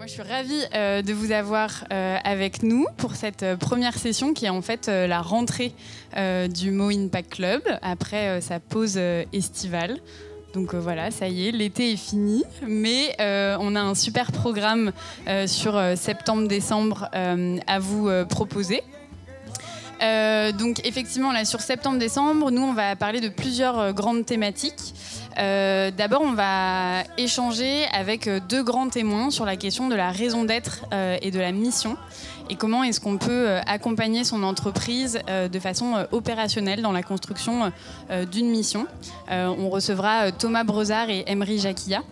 Moi, je suis ravie de vous avoir avec nous pour cette première session qui est en fait la rentrée du Mo Impact Club après sa pause estivale. Donc voilà, ça y est, l'été est fini, mais on a un super programme sur septembre-décembre à vous proposer. Donc effectivement, là, sur septembre-décembre, nous, on va parler de plusieurs grandes thématiques. D'abord, on va échanger avec deux grands témoins sur la question de la raison d'être et de la mission et comment est-ce qu'on peut accompagner son entreprise de façon opérationnelle dans la construction d'une mission. On recevra Thomas Brezard et Emery Jacquilla.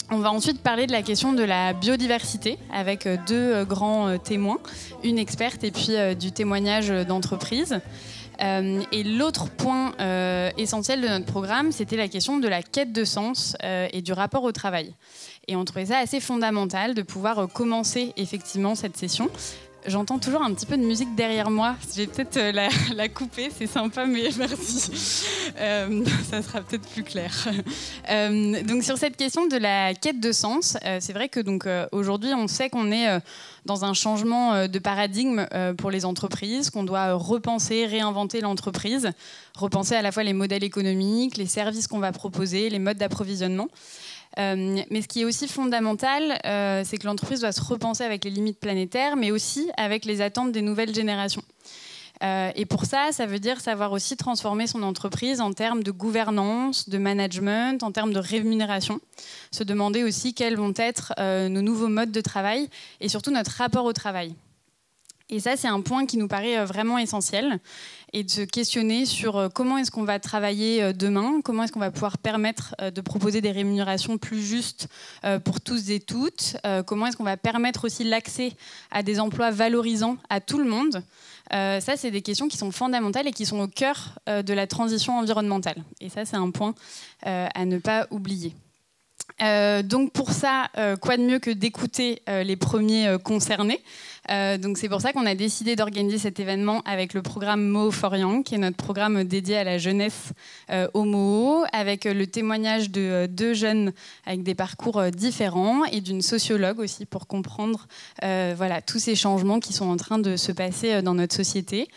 On va ensuite parler de la question de la biodiversité avec deux grands témoins, une experte et puis du témoignage d'entreprise. Et l'autre point essentiel de notre programme, c'était la question de la quête de sens et du rapport au travail. Et on trouvait ça assez fondamental de pouvoir commencer effectivement cette session. J'entends toujours un petit peu de musique derrière moi. Je vais peut-être la couper, c'est sympa, mais merci. Ça sera peut-être plus clair. Donc sur cette question de la quête de sens, c'est vrai que donc aujourd'hui, on sait qu'on est dans un changement de paradigme pour les entreprises, qu'on doit repenser, réinventer l'entreprise, repenser à la fois les modèles économiques, les services qu'on va proposer, les modes d'approvisionnement. Mais ce qui est aussi fondamental, c'est que l'entreprise doit se repenser avec les limites planétaires, mais aussi avec les attentes des nouvelles générations. Et pour ça, ça veut dire savoir aussi transformer son entreprise en termes de gouvernance, de management, en termes de rémunération. Se demander aussi quels vont être nos nouveaux modes de travail et surtout notre rapport au travail. Et ça, c'est un point qui nous paraît vraiment essentiel, et de se questionner sur comment est-ce qu'on va travailler demain, comment est-ce qu'on va pouvoir permettre de proposer des rémunérations plus justes pour tous et toutes, comment est-ce qu'on va permettre aussi l'accès à des emplois valorisants à tout le monde. Ça, c'est des questions qui sont fondamentales et qui sont au cœur de la transition environnementale. Et ça, c'est un point à ne pas oublier. Donc pour ça, quoi de mieux que d'écouter les premiers concernés. Donc c'est pour ça qu'on a décidé d'organiser cet événement avec le programme Mo for Young, qui est notre programme dédié à la jeunesse au Mo, avec le témoignage de deux jeunes avec des parcours différents et d'une sociologue aussi pour comprendre voilà, tous ces changements qui sont en train de se passer dans notre société.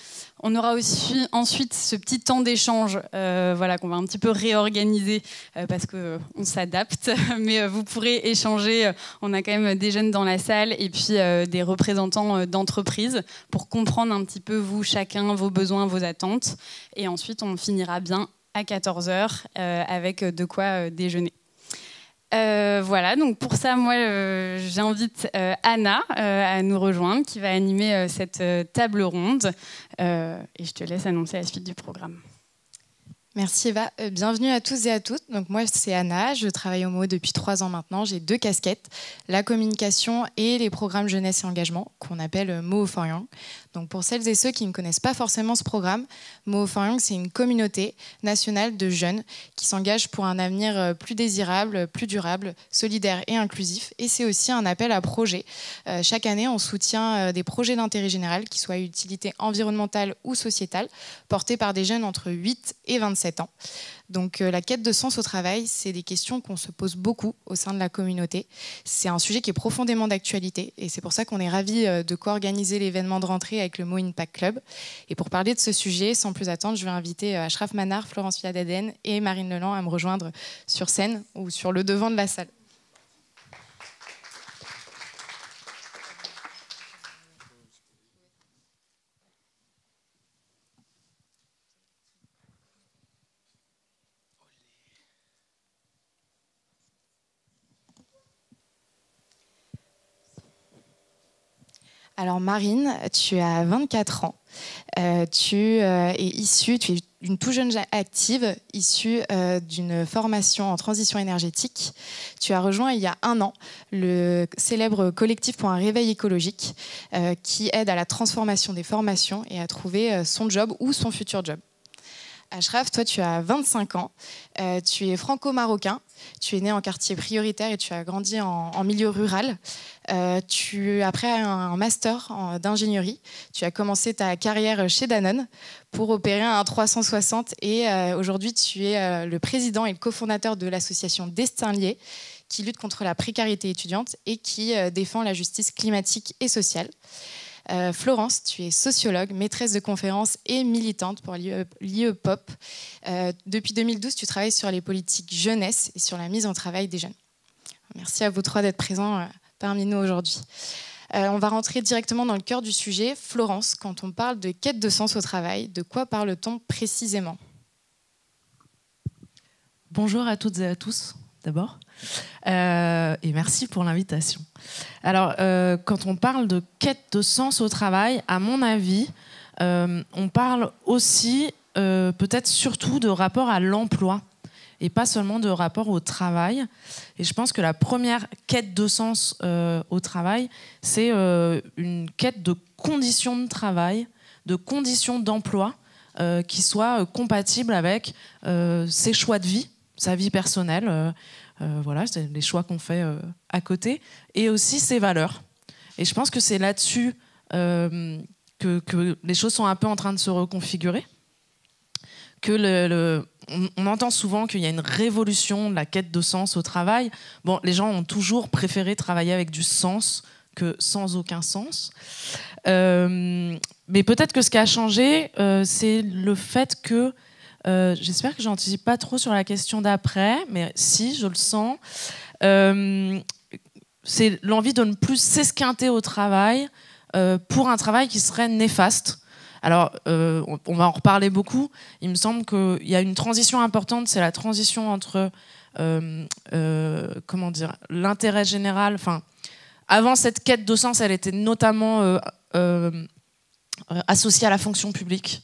On aura aussi ensuite ce petit temps d'échange voilà, qu'on va un petit peu réorganiser parce qu'on s'adapte, mais vous pourrez échanger. On a quand même des jeunes dans la salle et puis des représentants d'entreprises pour comprendre un petit peu, vous, chacun, vos besoins, vos attentes. Et ensuite, on finira bien à 14h avec de quoi déjeuner. Voilà, donc pour ça, moi, j'invite Anna à nous rejoindre, qui va animer cette table ronde. Et je te laisse annoncer la suite du programme. Merci Eva. Bienvenue à tous et à toutes. Donc moi, c'est Anna, je travaille au Mo depuis 3 ans maintenant. J'ai 2 casquettes, la communication et les programmes jeunesse et engagement, qu'on appelle Mo for Young. Donc pour celles et ceux qui ne connaissent pas forcément ce programme, Mo for Young, c'est une communauté nationale de jeunes qui s'engagent pour un avenir plus désirable, plus durable, solidaire et inclusif. Et c'est aussi un appel à projets. Chaque année, on soutient des projets d'intérêt général, qui soient utilité environnementale ou sociétale, portés par des jeunes entre 8 et 27 ans. Donc la quête de sens au travail, c'est des questions qu'on se pose beaucoup au sein de la communauté. C'est un sujet qui est profondément d'actualité et c'est pour ça qu'on est ravis de co-organiser l'événement de rentrée avec le Mo Impact Club. Et pour parler de ce sujet, sans plus attendre, je vais inviter Ashraf Manar, Florence Fiadaden et Marine Leland à me rejoindre sur scène ou sur le devant de la salle. Alors Marine, tu as 24 ans. Tu es une tout jeune active issue d'une formation en transition énergétique. Tu as rejoint il y a 1 an le célèbre collectif pour un réveil écologique qui aide à la transformation des formations et à trouver son job ou son futur job. Ashraf, toi tu as 25 ans, tu es franco-marocain, tu es né en quartier prioritaire et tu as grandi en milieu rural. Après un master d'ingénierie, tu as commencé ta carrière chez Danone pour opérer un 360 et aujourd'hui tu es le président et le cofondateur de l'association Destin Lié, qui lutte contre la précarité étudiante et qui défend la justice climatique et sociale. Florence, tu es sociologue, maîtresse de conférences et militante pour l'IE-POP. Depuis 2012, tu travailles sur les politiques jeunesse et sur la mise en travail des jeunes. Merci à vous trois d'être présents parmi nous aujourd'hui. On va rentrer directement dans le cœur du sujet. Florence, quand on parle de quête de sens au travail, de quoi parle-t-on précisément ? Bonjour à toutes et à tous, d'abord. Et merci pour l'invitation. Alors, quand on parle de quête de sens au travail, à mon avis, on parle aussi, peut-être surtout, de rapport à l'emploi et pas seulement de rapport au travail. Et je pense que la première quête de sens au travail, c'est une quête de conditions de travail, de conditions d'emploi qui soient compatibles avec ses choix de vie, sa vie personnelle, voilà, c'est les choix qu'on fait à côté, et aussi ses valeurs. Et je pense que c'est là-dessus que les choses sont un peu en train de se reconfigurer. Que on entend souvent qu'il y a une révolution de la quête de sens au travail. Bon, les gens ont toujours préféré travailler avec du sens que sans aucun sens. Mais peut-être que ce qui a changé, c'est le fait que j'espère que j'anticipe pas trop sur la question d'après, mais si, je le sens. C'est l'envie de ne plus s'esquinter au travail pour un travail qui serait néfaste. Alors, on va en reparler beaucoup. Il me semble qu'il y a une transition importante, c'est la transition entre comment dire, l'intérêt général. Enfin, avant cette quête de sens, elle était notamment associée à la fonction publique,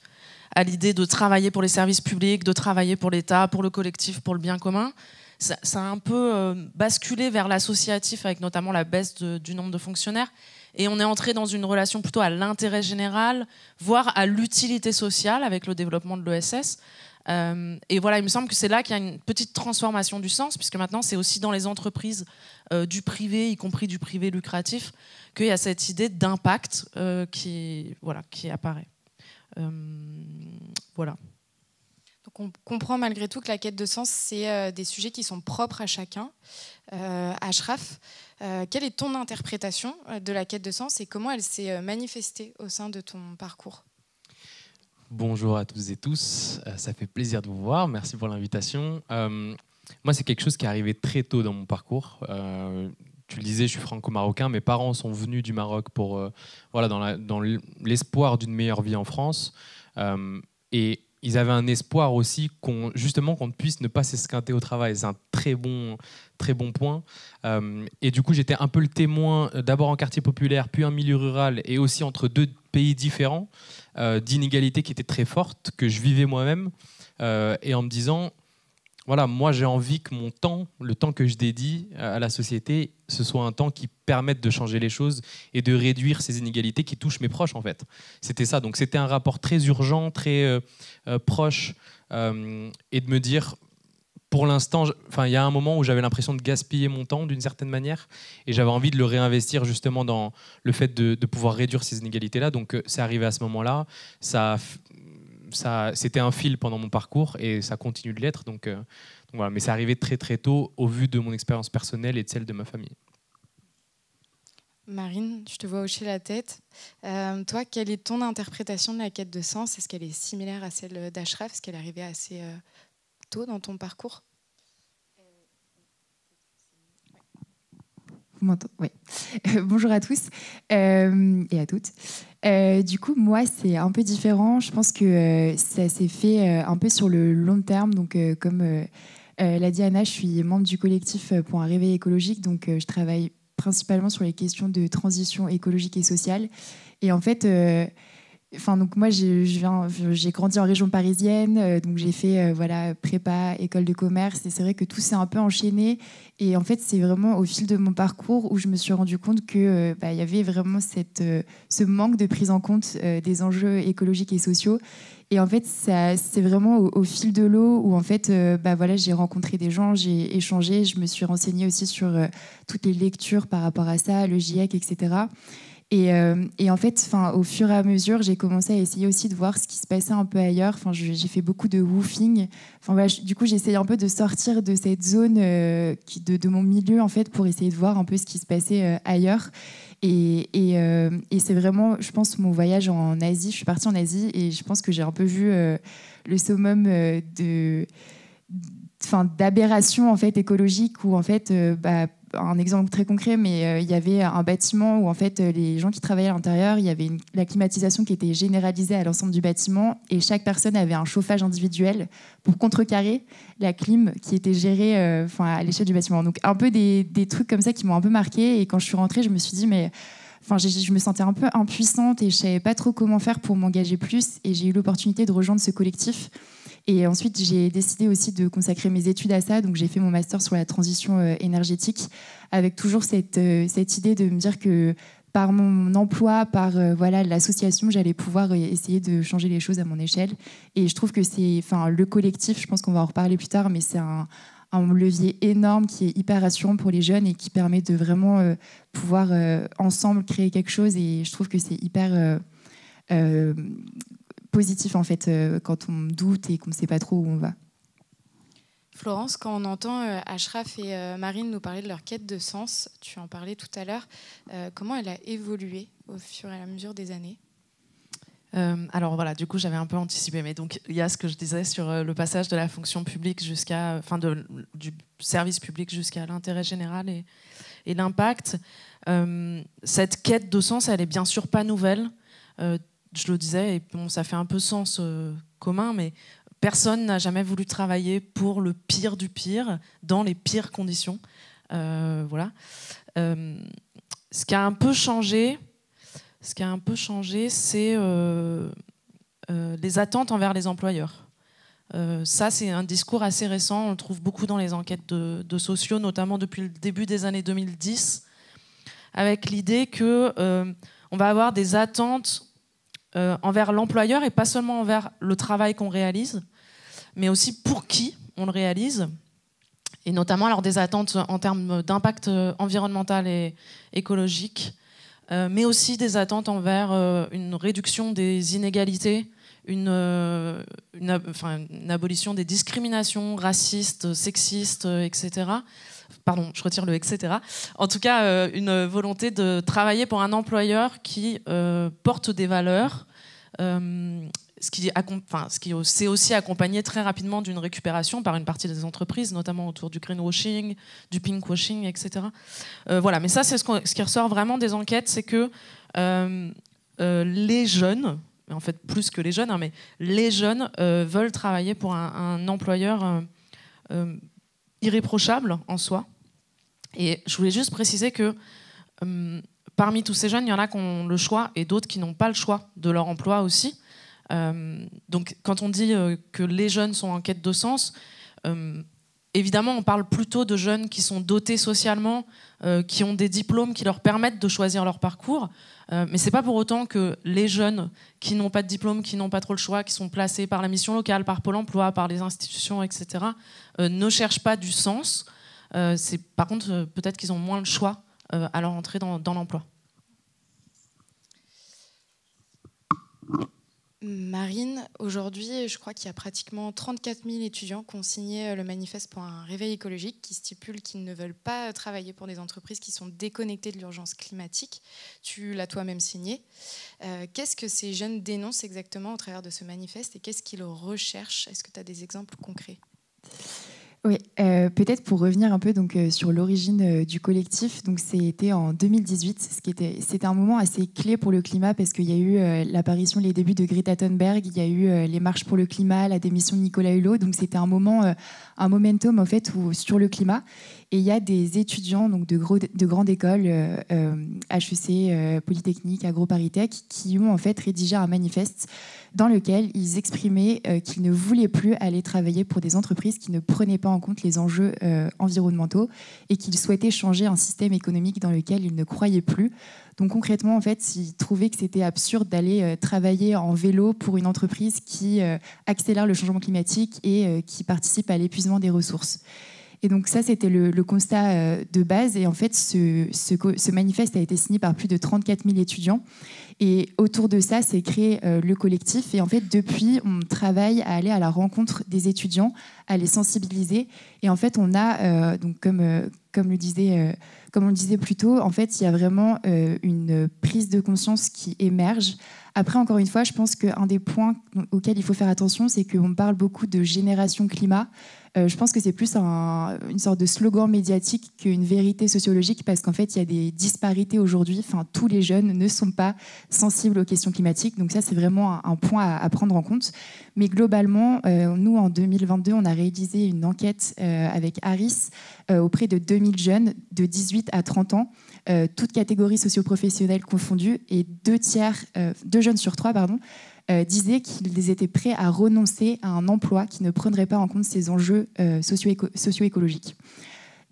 à l'idée de travailler pour les services publics, de travailler pour l'État, pour le collectif, pour le bien commun. Ça a un peu basculé vers l'associatif avec notamment la baisse du nombre de fonctionnaires. Et on est entré dans une relation plutôt à l'intérêt général, voire à l'utilité sociale avec le développement de l'ESS. Et voilà, il me semble que c'est là qu'il y a une petite transformation du sens, puisque maintenant c'est aussi dans les entreprises du privé, y compris du privé lucratif, qu'il y a cette idée d'impact qui apparaît. Voilà. Donc on comprend malgré tout que la quête de sens, c'est des sujets qui sont propres à chacun. Ashraf, quelle est ton interprétation de la quête de sens et comment elle s'est manifestée au sein de ton parcours ? Bonjour à toutes et tous, ça fait plaisir de vous voir, merci pour l'invitation. Moi, c'est quelque chose qui est arrivé très tôt dans mon parcours. Tu le disais, je suis franco-marocain, mes parents sont venus du Maroc pour, dans l'espoir d'une meilleure vie en France. Et ils avaient un espoir aussi qu'on ne puisse ne pas s'esquinter au travail. C'est un très bon point. Et du coup, j'étais un peu le témoin, d'abord en quartier populaire, puis en milieu rural, et aussi entre deux pays différents, d'inégalités qui étaient très fortes, que je vivais moi-même, et en me disant, voilà, moi j'ai envie que mon temps, le temps que je dédie à la société, ce soit un temps qui permette de changer les choses et de réduire ces inégalités qui touchent mes proches en fait. C'était ça, donc c'était un rapport très urgent, très proche, et de me dire, pour l'instant, il y a un moment où j'avais l'impression de gaspiller mon temps d'une certaine manière, et j'avais envie de le réinvestir justement dans le fait de pouvoir réduire ces inégalités-là. Donc c'est arrivé à ce moment-là, c'était un fil pendant mon parcours et ça continue de l'être. Donc voilà. Mais c'est arrivé très très tôt au vu de mon expérience personnelle et de celle de ma famille. Marine, je te vois hocher la tête. Toi, quelle est ton interprétation de la quête de sens ? Est-ce qu'elle est similaire à celle d'Ashraf ? Est-ce qu'elle est arrivée assez tôt dans ton parcours ? Oui. Bonjour à tous et à toutes. Du coup, moi, c'est un peu différent. Je pense que ça s'est fait un peu sur le long terme. Donc, comme l'a dit Anna, je suis membre du collectif pour un réveil écologique. Donc, je travaille principalement sur les questions de transition écologique et sociale. Et en fait, donc moi, j'ai grandi en région parisienne, donc j'ai fait prépa, école de commerce, et c'est vrai que tout s'est un peu enchaîné. Et en fait, c'est vraiment au fil de mon parcours où je me suis rendu compte que y avait vraiment ce manque de prise en compte des enjeux écologiques et sociaux. Et en fait, c'est vraiment au fil de l'eau où en fait, j'ai rencontré des gens, j'ai échangé, je me suis renseignée aussi sur toutes les lectures par rapport à ça, le GIEC, etc. Et en fait, au fur et à mesure, j'ai commencé à essayer aussi de voir ce qui se passait un peu ailleurs. J'ai fait beaucoup de woofing. Voilà, du coup, j'essayais un peu de sortir de cette zone de mon milieu, en fait, pour essayer de voir un peu ce qui se passait ailleurs. Et c'est vraiment, je pense, mon voyage en Asie. Je suis partie en Asie et je pense que j'ai un peu vu le summum d'aberration en fait écologique, où en fait un exemple très concret, mais il y avait un bâtiment où en fait les gens qui travaillaient à l'intérieur, il y avait la climatisation qui était généralisée à l'ensemble du bâtiment et chaque personne avait un chauffage individuel pour contrecarrer la clim qui était gérée à l'échelle du bâtiment. Donc un peu des trucs comme ça qui m'ont un peu marqué, et quand je suis rentrée, je me suis dit je me sentais un peu impuissante et je savais pas trop comment faire pour m'engager plus, et j'ai eu l'opportunité de rejoindre ce collectif. Et ensuite, j'ai décidé aussi de consacrer mes études à ça. Donc, j'ai fait mon master sur la transition énergétique, avec toujours cette idée de me dire que par mon emploi, par l'association, j'allais pouvoir essayer de changer les choses à mon échelle. Et je trouve que c'est le collectif, je pense qu'on va en reparler plus tard, mais c'est un levier énorme qui est hyper rassurant pour les jeunes et qui permet de vraiment pouvoir ensemble créer quelque chose. Et je trouve que c'est hyper positif en fait quand on doute et qu'on ne sait pas trop où on va. Florence, quand on entend Ashraf et Marine nous parler de leur quête de sens, tu en parlais tout à l'heure, comment elle a évolué au fur et à mesure des années ? Alors voilà, du coup j'avais un peu anticipé, mais donc il y a ce que je disais sur le passage de la fonction publique du service public jusqu'à l'intérêt général et l'impact. Cette quête de sens, elle est bien sûr pas nouvelle. Je le disais, et bon, ça fait un peu sens commun, mais personne n'a jamais voulu travailler pour le pire du pire, dans les pires conditions. Voilà. Ce qui a un peu changé, c'est les attentes envers les employeurs. Ça, c'est un discours assez récent. On le trouve beaucoup dans les enquêtes de sociaux, notamment depuis le début des années 2010, avec l'idée que on va avoir des attentes envers l'employeur, et pas seulement envers le travail qu'on réalise, mais aussi pour qui on le réalise, et notamment alors des attentes en termes d'impact environnemental et écologique, mais aussi des attentes envers une réduction des inégalités, une abolition des discriminations racistes, sexistes, etc. Pardon, je retire le etc. En tout cas, une volonté de travailler pour un employeur qui porte des valeurs, ce qui s'est aussi accompagné très rapidement d'une récupération par une partie des entreprises, notamment autour du greenwashing, du pinkwashing, etc. Voilà, mais ça, c'est ce qui ressort vraiment des enquêtes, c'est que les jeunes, en fait plus que les jeunes, hein, mais les jeunes veulent travailler pour un employeur irréprochable en soi. Et je voulais juste préciser que parmi tous ces jeunes, il y en a qui ont le choix et d'autres qui n'ont pas le choix de leur emploi aussi. Donc quand on dit que les jeunes sont en quête de sens, évidemment on parle plutôt de jeunes qui sont dotés socialement, qui ont des diplômes qui leur permettent de choisir leur parcours, mais c'est pas pour autant que les jeunes qui n'ont pas de diplôme, qui n'ont pas trop le choix, qui sont placés par la mission locale, par Pôle emploi, par les institutions, etc., ne cherchent pas du sens. Par contre, peut-être qu'ils ont moins le choix à leur entrée dans l'emploi. Marine, aujourd'hui, je crois qu'il y a pratiquement 34 000 étudiants qui ont signé le manifeste pour un réveil écologique, qui stipule qu'ils ne veulent pas travailler pour des entreprises qui sont déconnectées de l'urgence climatique. Tu l'as toi-même signé. Qu'est-ce que ces jeunes dénoncent exactement au travers de ce manifeste et qu'est-ce qu'ils recherchent ? Est-ce que tu as des exemples concrets ? Oui, peut-être pour revenir un peu sur l'origine du collectif. Donc c'était en 2018. C'était un moment assez clé pour le climat parce qu'il y a eu l'apparition, les débuts de Greta Thunberg, il y a eu les marches pour le climat, la démission de Nicolas Hulot. Donc c'était un moment, un momentum en fait sur le climat. Et il y a des étudiants donc de grandes écoles, HEC, Polytechnique, AgroParisTech, qui ont en fait rédigé un manifeste dans lequel ils exprimaient qu'ils ne voulaient plus aller travailler pour des entreprises qui ne prenaient pas en compte les enjeux environnementaux et qu'ils souhaitaient changer un système économique dans lequel ils ne croyaient plus. Donc concrètement, en fait, ils trouvaient que c'était absurde d'aller travailler en vélo pour une entreprise qui accélère le changement climatique et qui participe à l'épuisement des ressources. Et donc ça, c'était le constat de base. Et en fait, ce manifeste a été signé par plus de 34 000 étudiants. Et autour de ça, c'est créé le collectif. Et en fait, depuis, on travaille à aller à la rencontre des étudiants, à les sensibiliser. Et en fait, on a, donc comme on le disait plus tôt, en fait, il y a vraiment une prise de conscience qui émerge. Après, encore une fois, je pense qu'un des points auxquels il faut faire attention, c'est qu'on parle beaucoup de génération climat. Je pense que c'est plus une sorte de slogan médiatique qu'une vérité sociologique, parce qu'en fait, il y a des disparités aujourd'hui. Enfin, tous les jeunes ne sont pas sensibles aux questions climatiques. Donc ça, c'est vraiment un point à prendre en compte. Mais globalement, nous, en 2022, on a réalisé une enquête avec Harris auprès de 2000 jeunes de 18 à 30 ans, toutes catégories socio-professionnelles confondues, et 2 jeunes sur 3, disaient qu'ils étaient prêts à renoncer à un emploi qui ne prendrait pas en compte ces enjeux socio-écologiques.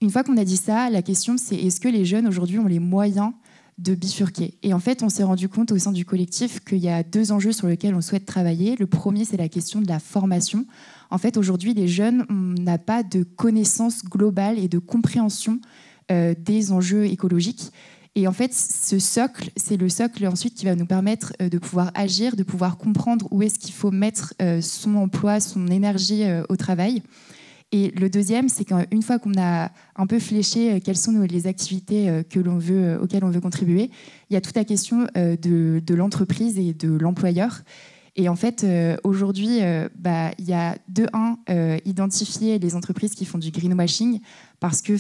Une fois qu'on a dit ça, la question c'est est-ce que les jeunes aujourd'hui ont les moyens de bifurquer? Et en fait, on s'est rendu compte au sein du collectif qu'il y a 2 enjeux sur lesquels on souhaite travailler. Le premier, c'est la question de la formation. En fait, aujourd'hui, les jeunes, on n'a pas de connaissance globale et de compréhension des enjeux écologiques. Et en fait, ce socle, c'est le socle ensuite qui va nous permettre de pouvoir agir, de pouvoir comprendre où est-ce qu'il faut mettre son emploi, son énergie au travail. Et le deuxième, c'est qu'une fois qu'on a un peu fléché quelles sont les activités auxquelles on veut contribuer, il y a toute la question de l'entreprise et de l'employeur. Et en fait, aujourd'hui, il y a identifier les entreprises qui font du greenwashing, parce que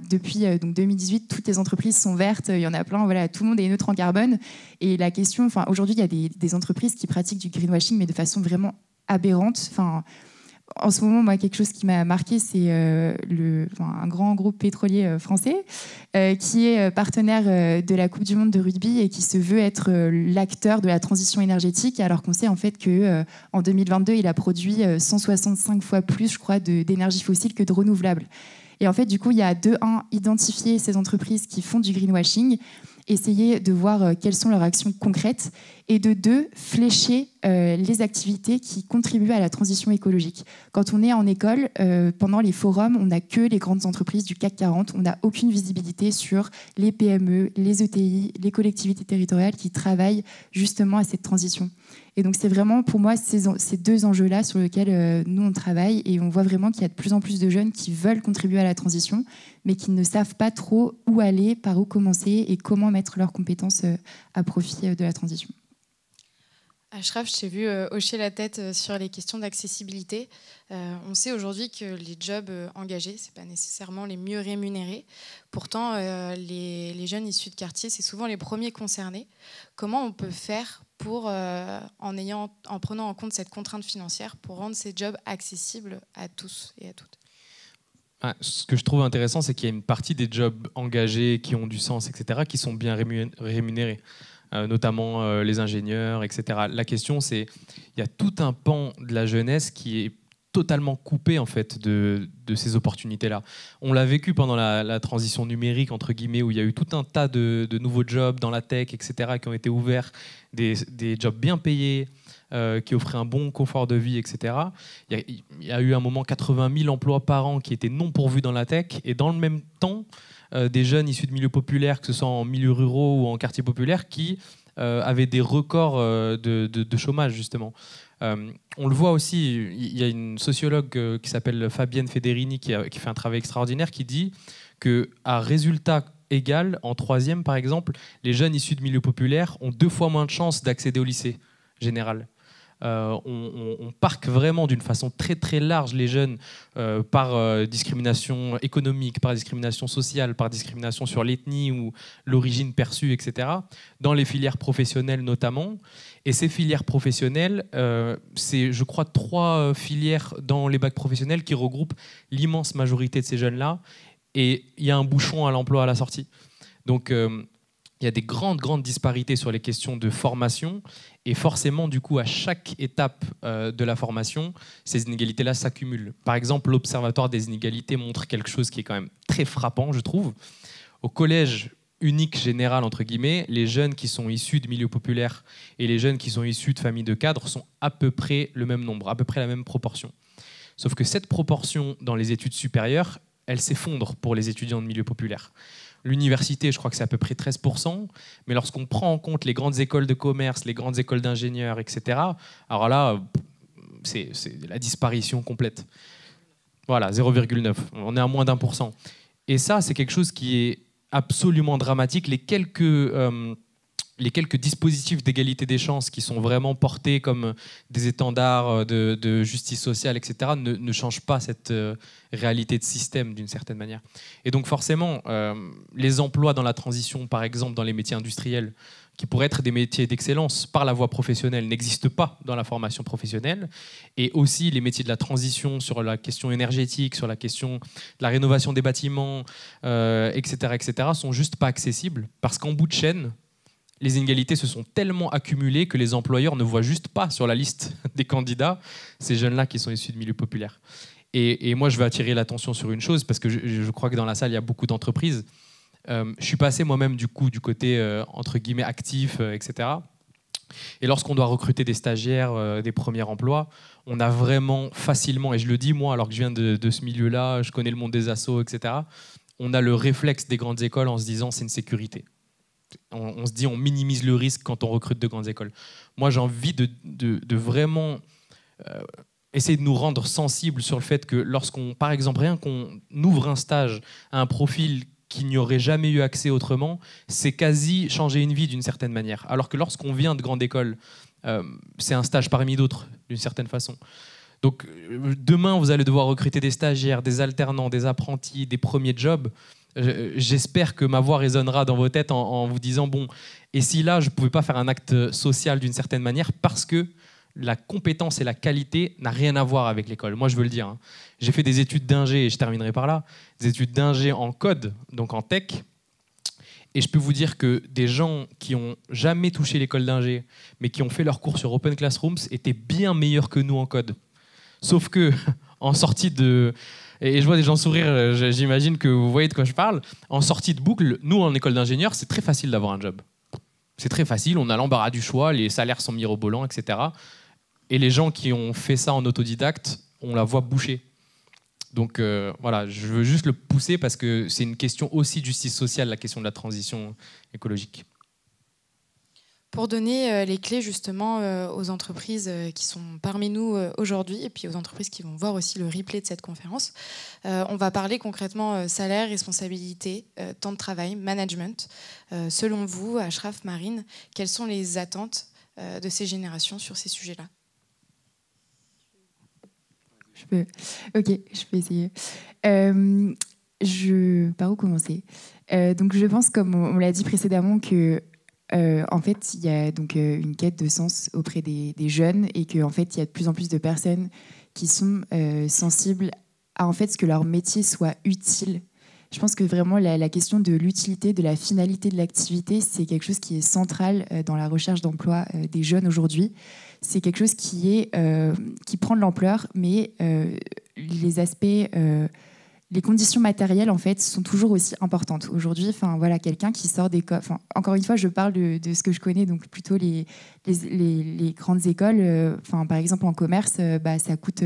depuis 2018, toutes les entreprises sont vertes, il y en a plein, voilà, tout le monde est neutre en carbone. Et la question, aujourd'hui, il y a des entreprises qui pratiquent du greenwashing, mais de façon vraiment aberrante. En ce moment, moi, quelque chose qui m'a marqué, c'est un grand groupe pétrolier français qui est partenaire de la Coupe du Monde de rugby et qui se veut être l'acteur de la transition énergétique, alors qu'on sait en fait qu'en 2022, il a produit 165 fois plus, je crois, d'énergie fossile que de renouvelables. Et en fait, du coup, il y a identifier ces entreprises qui font du greenwashing, essayer de voir quelles sont leurs actions concrètes, et de 2, flécher les activités qui contribuent à la transition écologique. Quand on est en école, pendant les forums, on n'a que les grandes entreprises du CAC 40, on n'a aucune visibilité sur les PME, les ETI, les collectivités territoriales qui travaillent justement à cette transition. Et donc c'est vraiment pour moi ces 2 enjeux-là sur lesquels nous on travaille, et on voit vraiment qu'il y a de plus en plus de jeunes qui veulent contribuer à la transition, mais qui ne savent pas trop où aller, par où commencer et comment mettre leurs compétences à profit de la transition. Ashraf, je t'ai vu hocher la tête sur les questions d'accessibilité. On sait aujourd'hui que les jobs engagés, ce n'est pas nécessairement les mieux rémunérés. Pourtant, les jeunes issus de quartier, c'est souvent les premiers concernés. Comment on peut faire pour, en prenant en compte cette contrainte financière, pour rendre ces jobs accessibles à tous et à toutes? Ce que je trouve intéressant, c'est qu'il y a une partie des jobs engagés qui ont du sens, etc., qui sont bien rémunérés. Notamment les ingénieurs, etc. La question, c'est il y a tout un pan de la jeunesse qui est totalement coupé en fait de ces opportunités-là. On l'a vécu pendant la transition numérique, entre guillemets, où il y a eu tout un tas de nouveaux jobs dans la tech, etc., qui ont été ouverts, des jobs bien payés, qui offraient un bon confort de vie, etc. Il y a eu un moment 80 000 emplois par an qui étaient non pourvus dans la tech, et dans le même temps, des jeunes issus de milieux populaires, que ce soit en milieux ruraux ou en quartiers populaires, qui avaient des records de chômage, justement. On le voit aussi, il y a une sociologue qui s'appelle Fabienne Federini qui fait un travail extraordinaire, qui dit qu'à résultat égal, en 3e par exemple, les jeunes issus de milieux populaires ont 2 fois moins de chances d'accéder au lycée général. On parque vraiment d'une façon très très large les jeunes par discrimination économique, par discrimination sociale, par discrimination sur l'ethnie ou l'origine perçue, etc., dans les filières professionnelles notamment. Et ces filières professionnelles, c'est, je crois, 3 filières dans les bacs professionnels qui regroupent l'immense majorité de ces jeunes-là, et il y a un bouchon à l'emploi à la sortie. Donc il y a des grandes disparités sur les questions de formation, et forcément, du coup, à chaque étape de la formation, ces inégalités-là s'accumulent. Par exemple, l'Observatoire des inégalités montre quelque chose qui est quand même très frappant, je trouve. Au collège unique général, entre guillemets, les jeunes qui sont issus de milieux populaires et les jeunes qui sont issus de familles de cadres sont à peu près le même nombre, à peu près la même proportion. Sauf que cette proportion dans les études supérieures, elle s'effondre pour les étudiants de milieu populaire. L'université, je crois que c'est à peu près 13%, mais lorsqu'on prend en compte les grandes écoles de commerce, les grandes écoles d'ingénieurs, etc., alors là, c'est la disparition complète. Voilà, 0,9. On est à moins d'1%. Et ça, c'est quelque chose qui est absolument dramatique. Les quelques dispositifs d'égalité des chances qui sont vraiment portés comme des étendards de justice sociale, etc., ne changent pas cette réalité de système d'une certaine manière. Et donc forcément, les emplois dans la transition, par exemple dans les métiers industriels, qui pourraient être des métiers d'excellence par la voie professionnelle, n'existent pas dans la formation professionnelle. Et aussi les métiers de la transition sur la question énergétique, sur la question de la rénovation des bâtiments, etc., sont juste pas accessibles parce qu'en bout de chaîne, les inégalités se sont tellement accumulées que les employeurs ne voient juste pas sur la liste des candidats ces jeunes-là qui sont issus de milieux populaires. Et moi, je veux attirer l'attention sur une chose, parce que je crois que dans la salle, il y a beaucoup d'entreprises. Je suis passé moi-même du côté entre guillemets actif, etc. Et lorsqu'on doit recruter des stagiaires, des premiers emplois, on a vraiment facilement, et je le dis moi, alors que je viens de ce milieu-là, je connais le monde des assos, etc., on a le réflexe des grandes écoles en se disant c'est une sécurité. On se dit on minimise le risque quand on recrute de grandes écoles. Moi, j'ai envie de vraiment essayer de nous rendre sensibles sur le fait que lorsqu'on, par exemple, rien qu'on ouvre un stage à un profil qui n'y aurait jamais eu accès autrement, c'est quasi changer une vie d'une certaine manière. Alors que lorsqu'on vient de grande école, c'est un stage parmi d'autres, d'une certaine façon. Donc demain, vous allez devoir recruter des stagiaires, des alternants, des apprentis, des premiers jobs. J'espère que ma voix résonnera dans vos têtes en vous disant, bon, et si là, je ne pouvais pas faire un acte social d'une certaine manière parce que la compétence et la qualité n'a rien à voir avec l'école. Moi, je veux le dire. Hein. J'ai fait des études d'ingé, et je terminerai par là, des études d'ingé en code, donc en tech. Et je peux vous dire que des gens qui n'ont jamais touché l'école d'ingé, mais qui ont fait leur cours sur Open Classrooms, étaient bien meilleurs que nous en code. Sauf que, en sortie de... Et je vois des gens sourire, j'imagine que vous voyez de quoi je parle. En sortie de boucle, nous, en école d'ingénieur, c'est très facile d'avoir un job. C'est très facile, on a l'embarras du choix, les salaires sont mirobolants, etc. Et les gens qui ont fait ça en autodidacte, on la voit boucher. Donc voilà, je veux juste le pousser parce que c'est une question aussi de justice sociale, la question de la transition écologique. Pour donner les clés justement aux entreprises qui sont parmi nous aujourd'hui et puis aux entreprises qui vont voir aussi le replay de cette conférence, on va parler concrètement salaire, responsabilité, temps de travail, management. Selon vous, Achraf, Marine, quelles sont les attentes de ces générations sur ces sujets-là ? Ok, je peux essayer. Par où commencer ? Donc je pense, comme on l'a dit précédemment, que en fait, il y a donc une quête de sens auprès des jeunes et qu'en fait, il y a de plus en plus de personnes qui sont sensibles à en fait ce que leur métier soit utile. Je pense que vraiment la question de l'utilité, de la finalité de l'activité, c'est quelque chose qui est central dans la recherche d'emploi des jeunes aujourd'hui. C'est quelque chose qui prend de l'ampleur, mais les aspects... les conditions matérielles, en fait, sont toujours aussi importantes. Aujourd'hui, voilà, quelqu'un qui sort d'école... Encore une fois, je parle de ce que je connais, donc plutôt les grandes écoles. Par exemple, en commerce, ça coûte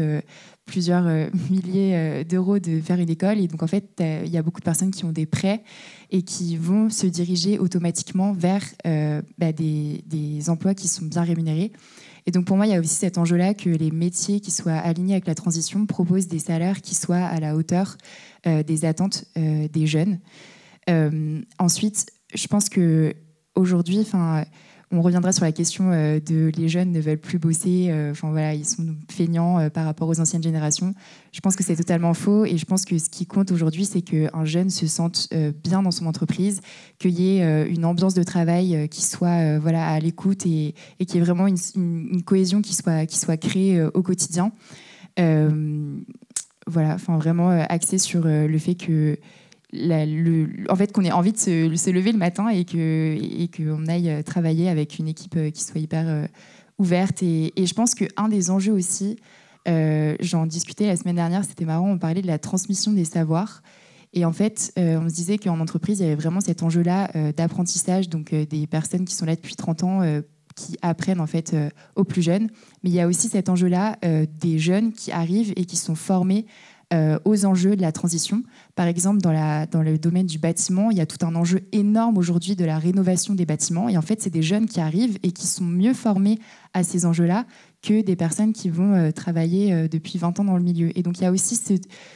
plusieurs milliers d'euros de faire une école. Et donc, en fait, il y a beaucoup de personnes qui ont des prêts et qui vont se diriger automatiquement vers des emplois qui sont bien rémunérés. Et donc pour moi, il y a aussi cet enjeu-là que les métiers qui soient alignés avec la transition proposent des salaires qui soient à la hauteur des attentes des jeunes. Ensuite, je pense qu'aujourd'hui, on reviendra sur la question de les jeunes ne veulent plus bosser, voilà, ils sont feignants par rapport aux anciennes générations. Je pense que c'est totalement faux et je pense que ce qui compte aujourd'hui, c'est qu'un jeune se sente bien dans son entreprise, qu'il y ait une ambiance de travail qui soit voilà, à l'écoute et qu'il y ait vraiment une cohésion qui soit créée au quotidien. Voilà, vraiment axé sur le fait que en fait, qu'on ait envie de se lever le matin et qu'on aille travailler avec une équipe qui soit hyper ouverte. Et je pense qu'un des enjeux aussi, j'en discutais la semaine dernière, c'était marrant, on parlait de la transmission des savoirs. Et en fait, on se disait qu'en entreprise, il y avait vraiment cet enjeu-là d'apprentissage, donc des personnes qui sont là depuis 30 ans, qui apprennent en fait aux plus jeunes. Mais il y a aussi cet enjeu-là des jeunes qui arrivent et qui sont formés aux enjeux de la transition. Par exemple, dans le domaine du bâtiment, il y a tout un enjeu énorme aujourd'hui de la rénovation des bâtiments. Et en fait, c'est des jeunes qui arrivent et qui sont mieux formés à ces enjeux-là que des personnes qui vont travailler depuis 20 ans dans le milieu. Et donc, il y a aussi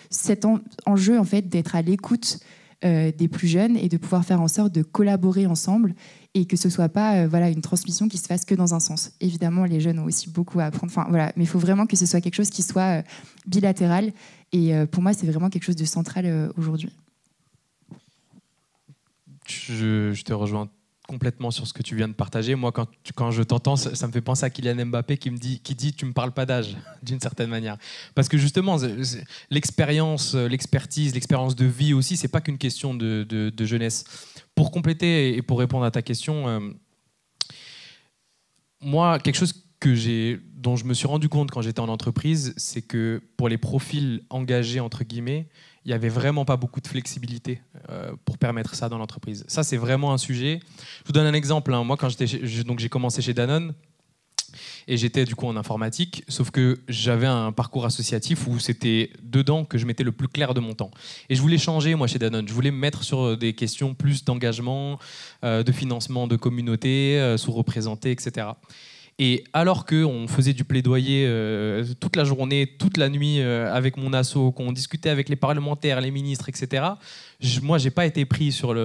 cet enjeu en fait, d'être à l'écoute des plus jeunes et de pouvoir faire en sorte de collaborer ensemble et que ce ne soit pas une transmission qui se fasse que dans un sens. Évidemment, les jeunes ont aussi beaucoup à apprendre, mais il faut vraiment que ce soit quelque chose qui soit bilatéral. Et pour moi, c'est vraiment quelque chose de central aujourd'hui. Je te rejoins complètement sur ce que tu viens de partager. Moi, quand je t'entends, ça me fait penser à Kylian Mbappé qui dit tu me parles pas d'âge, d'une certaine manière. Parce que justement, l'expérience, l'expertise, l'expérience de vie aussi, c'est pas qu'une question de jeunesse. Pour compléter et pour répondre à ta question, moi, quelque chose dont je me suis rendu compte quand j'étais en entreprise, c'est que pour les profils engagés, entre guillemets, il n'y avait vraiment pas beaucoup de flexibilité pour permettre ça dans l'entreprise. Ça, c'est vraiment un sujet. Je vous donne un exemple. Moi, quand j'ai commencé chez Danone, et j'étais du coup en informatique, sauf que j'avais un parcours associatif où c'était dedans que je mettais le plus clair de mon temps. Et je voulais changer, moi, chez Danone. Je voulais me mettre sur des questions plus d'engagement, de financement de communautés, sous-représentées, etc. Et alors qu'on faisait du plaidoyer toute la journée, toute la nuit avec mon asso, qu'on discutait avec les parlementaires, les ministres, etc., moi, je n'ai pas été pris sur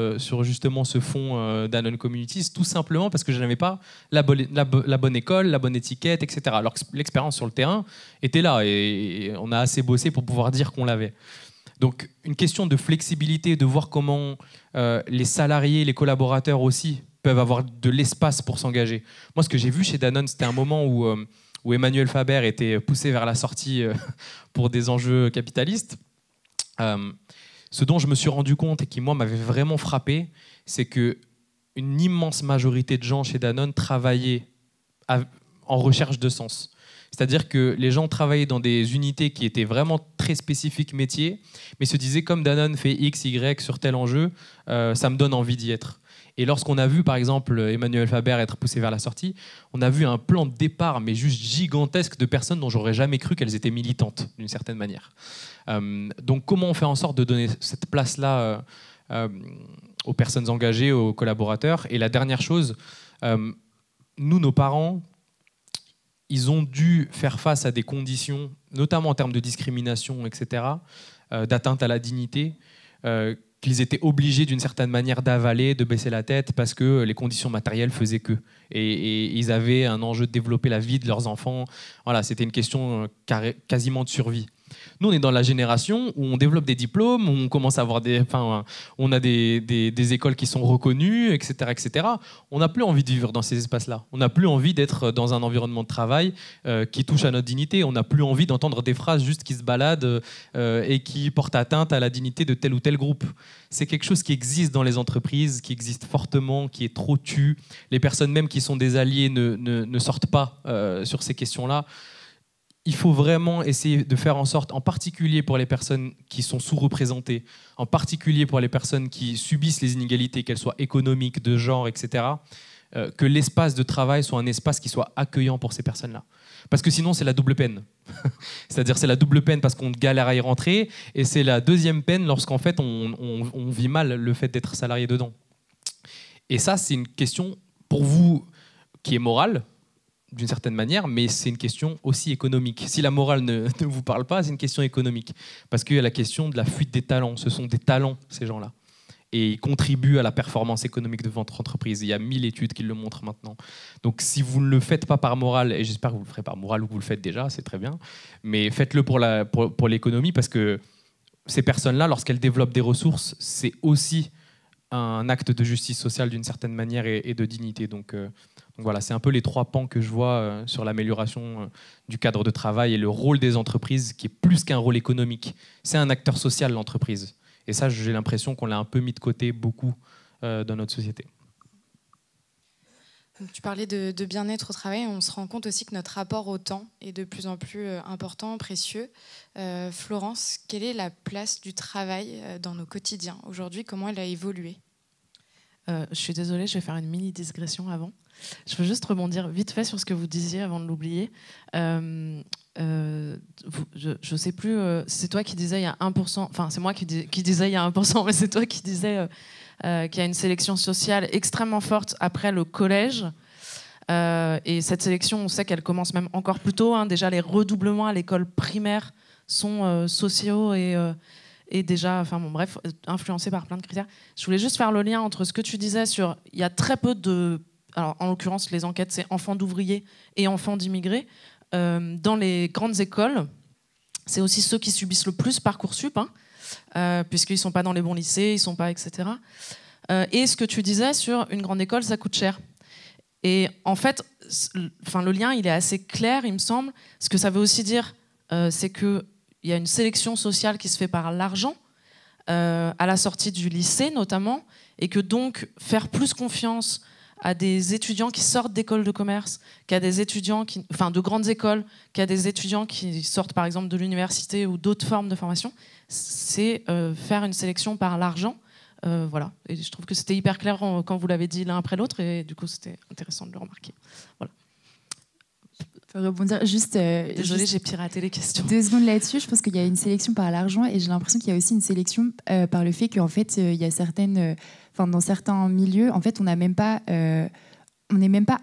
justement ce fonds Danone Communities, tout simplement parce que je n'avais pas la bonne école, la bonne étiquette, etc. Alors que l'expérience sur le terrain était là et on a assez bossé pour pouvoir dire qu'on l'avait. Donc, une question de flexibilité, de voir comment les salariés, les collaborateurs aussi peuvent avoir de l'espace pour s'engager. Moi, ce que j'ai vu chez Danone, c'était un moment où Emmanuel Faber était poussé vers la sortie pour des enjeux capitalistes. Ce dont je me suis rendu compte et qui, moi, m'avait vraiment frappé, c'est qu'une immense majorité de gens chez Danone travaillaient en recherche de sens. C'est-à-dire que les gens travaillaient dans des unités qui étaient vraiment très spécifiques métiers, mais se disaient, comme Danone fait X, Y sur tel enjeu, ça me donne envie d'y être. Et lorsqu'on a vu, par exemple, Emmanuel Faber être poussé vers la sortie, on a vu un plan de départ, mais juste gigantesque, de personnes dont j'aurais jamais cru qu'elles étaient militantes, d'une certaine manière. Donc, comment on fait en sorte de donner cette place-là aux personnes engagées, aux collaborateurs? Et la dernière chose, nous, nos parents, ils ont dû faire face à des conditions, notamment en termes de discrimination, etc., d'atteinte à la dignité, qu'ils étaient obligés d'une certaine manière d'avaler, de baisser la tête parce que les conditions matérielles faisaient que. Et ils avaient un enjeu de développer la vie de leurs enfants. Voilà, c'était une question quasiment de survie. Nous, on est dans la génération où on développe des diplômes, où on commence à avoir on a des écoles qui sont reconnues, etc., etc. On n'a plus envie de vivre dans ces espaces-là. On n'a plus envie d'être dans un environnement de travail qui touche à notre dignité. On n'a plus envie d'entendre des phrases juste qui se baladent et qui portent atteinte à la dignité de tel ou tel groupe. C'est quelque chose qui existe dans les entreprises, qui existe fortement, qui est trop tu. Les personnes même qui sont des alliés ne sortent pas sur ces questions-là. Il faut vraiment essayer de faire en sorte, en particulier pour les personnes qui sont sous-représentées, en particulier pour les personnes qui subissent les inégalités, qu'elles soient économiques, de genre, etc., que l'espace de travail soit un espace qui soit accueillant pour ces personnes-là. Parce que sinon, c'est la double peine. C'est-à-dire c'est la double peine parce qu'on galère à y rentrer, et c'est la deuxième peine lorsqu'en fait on vit mal le fait d'être salarié dedans. Et ça, c'est une question pour vous qui est morale, d'une certaine manière, mais c'est une question aussi économique. Si la morale ne vous parle pas, c'est une question économique. Parce qu'il y a la question de la fuite des talents. Ce sont des talents, ces gens-là. Et ils contribuent à la performance économique de votre entreprise. Il y a 1000 études qui le montrent maintenant. Donc si vous ne le faites pas par morale, et j'espère que vous le ferez par morale ou que vous le faites déjà, c'est très bien, mais faites-le pour l'économie, parce que ces personnes-là, lorsqu'elles développent des ressources, c'est aussi un acte de justice sociale d'une certaine manière et de dignité. Donc voilà, c'est un peu les trois pans que je vois sur l'amélioration du cadre de travail et le rôle des entreprises, qui est plus qu'un rôle économique. C'est un acteur social, l'entreprise. Et ça, j'ai l'impression qu'on l'a un peu mis de côté beaucoup dans notre société. Donc, tu parlais de bien-être au travail. On se rend compte aussi que notre rapport au temps est de plus en plus important, précieux. Florence, quelle est la place du travail dans nos quotidiens aujourd'hui? Comment elle a évolué? Je suis désolée, je vais faire une mini digression avant. Je veux juste rebondir vite fait sur ce que vous disiez avant de l'oublier. je sais plus, c'est toi qui disais il y a 1%, enfin c'est moi qui disais il y a 1%, mais c'est toi qui disais qu'il y a une sélection sociale extrêmement forte après le collège. Et cette sélection, on sait qu'elle commence même encore plus tôt. Hein. Déjà, les redoublements à l'école primaire sont sociaux et déjà, enfin bon, bref, influencés par plein de critères. Je voulais juste faire le lien entre ce que tu disais sur... Il y a très peu de... Alors, en l'occurrence, les enquêtes, c'est enfants d'ouvriers et enfants d'immigrés. Dans les grandes écoles, c'est aussi ceux qui subissent le plus Parcoursup, hein, puisqu'ils ne sont pas dans les bons lycées, ils ne sont pas, etc. Et ce que tu disais sur une grande école, ça coûte cher. Et en fait, le lien, il est assez clair, il me semble. Ce que ça veut aussi dire, c'est qu'il y a une sélection sociale qui se fait par l'argent, à la sortie du lycée notamment, et que donc faire plus confiance à des étudiants qui sortent d'écoles de commerce, qu'à des étudiants de grandes écoles, qu'à des étudiants qui sortent par exemple de l'université ou d'autres formes de formation, c'est faire une sélection par l'argent. Voilà. Et je trouve que c'était hyper clair quand vous l'avez dit l'un après l'autre, et du coup c'était intéressant de le remarquer. Voilà. Pour rebondir juste... Désolée, j'ai piraté les questions. 2 secondes là-dessus, je pense qu'il y a une sélection par l'argent, et j'ai l'impression qu'il y a aussi une sélection par le fait qu'en fait, il y a certaines... dans certains milieux, en fait, on n'est même pas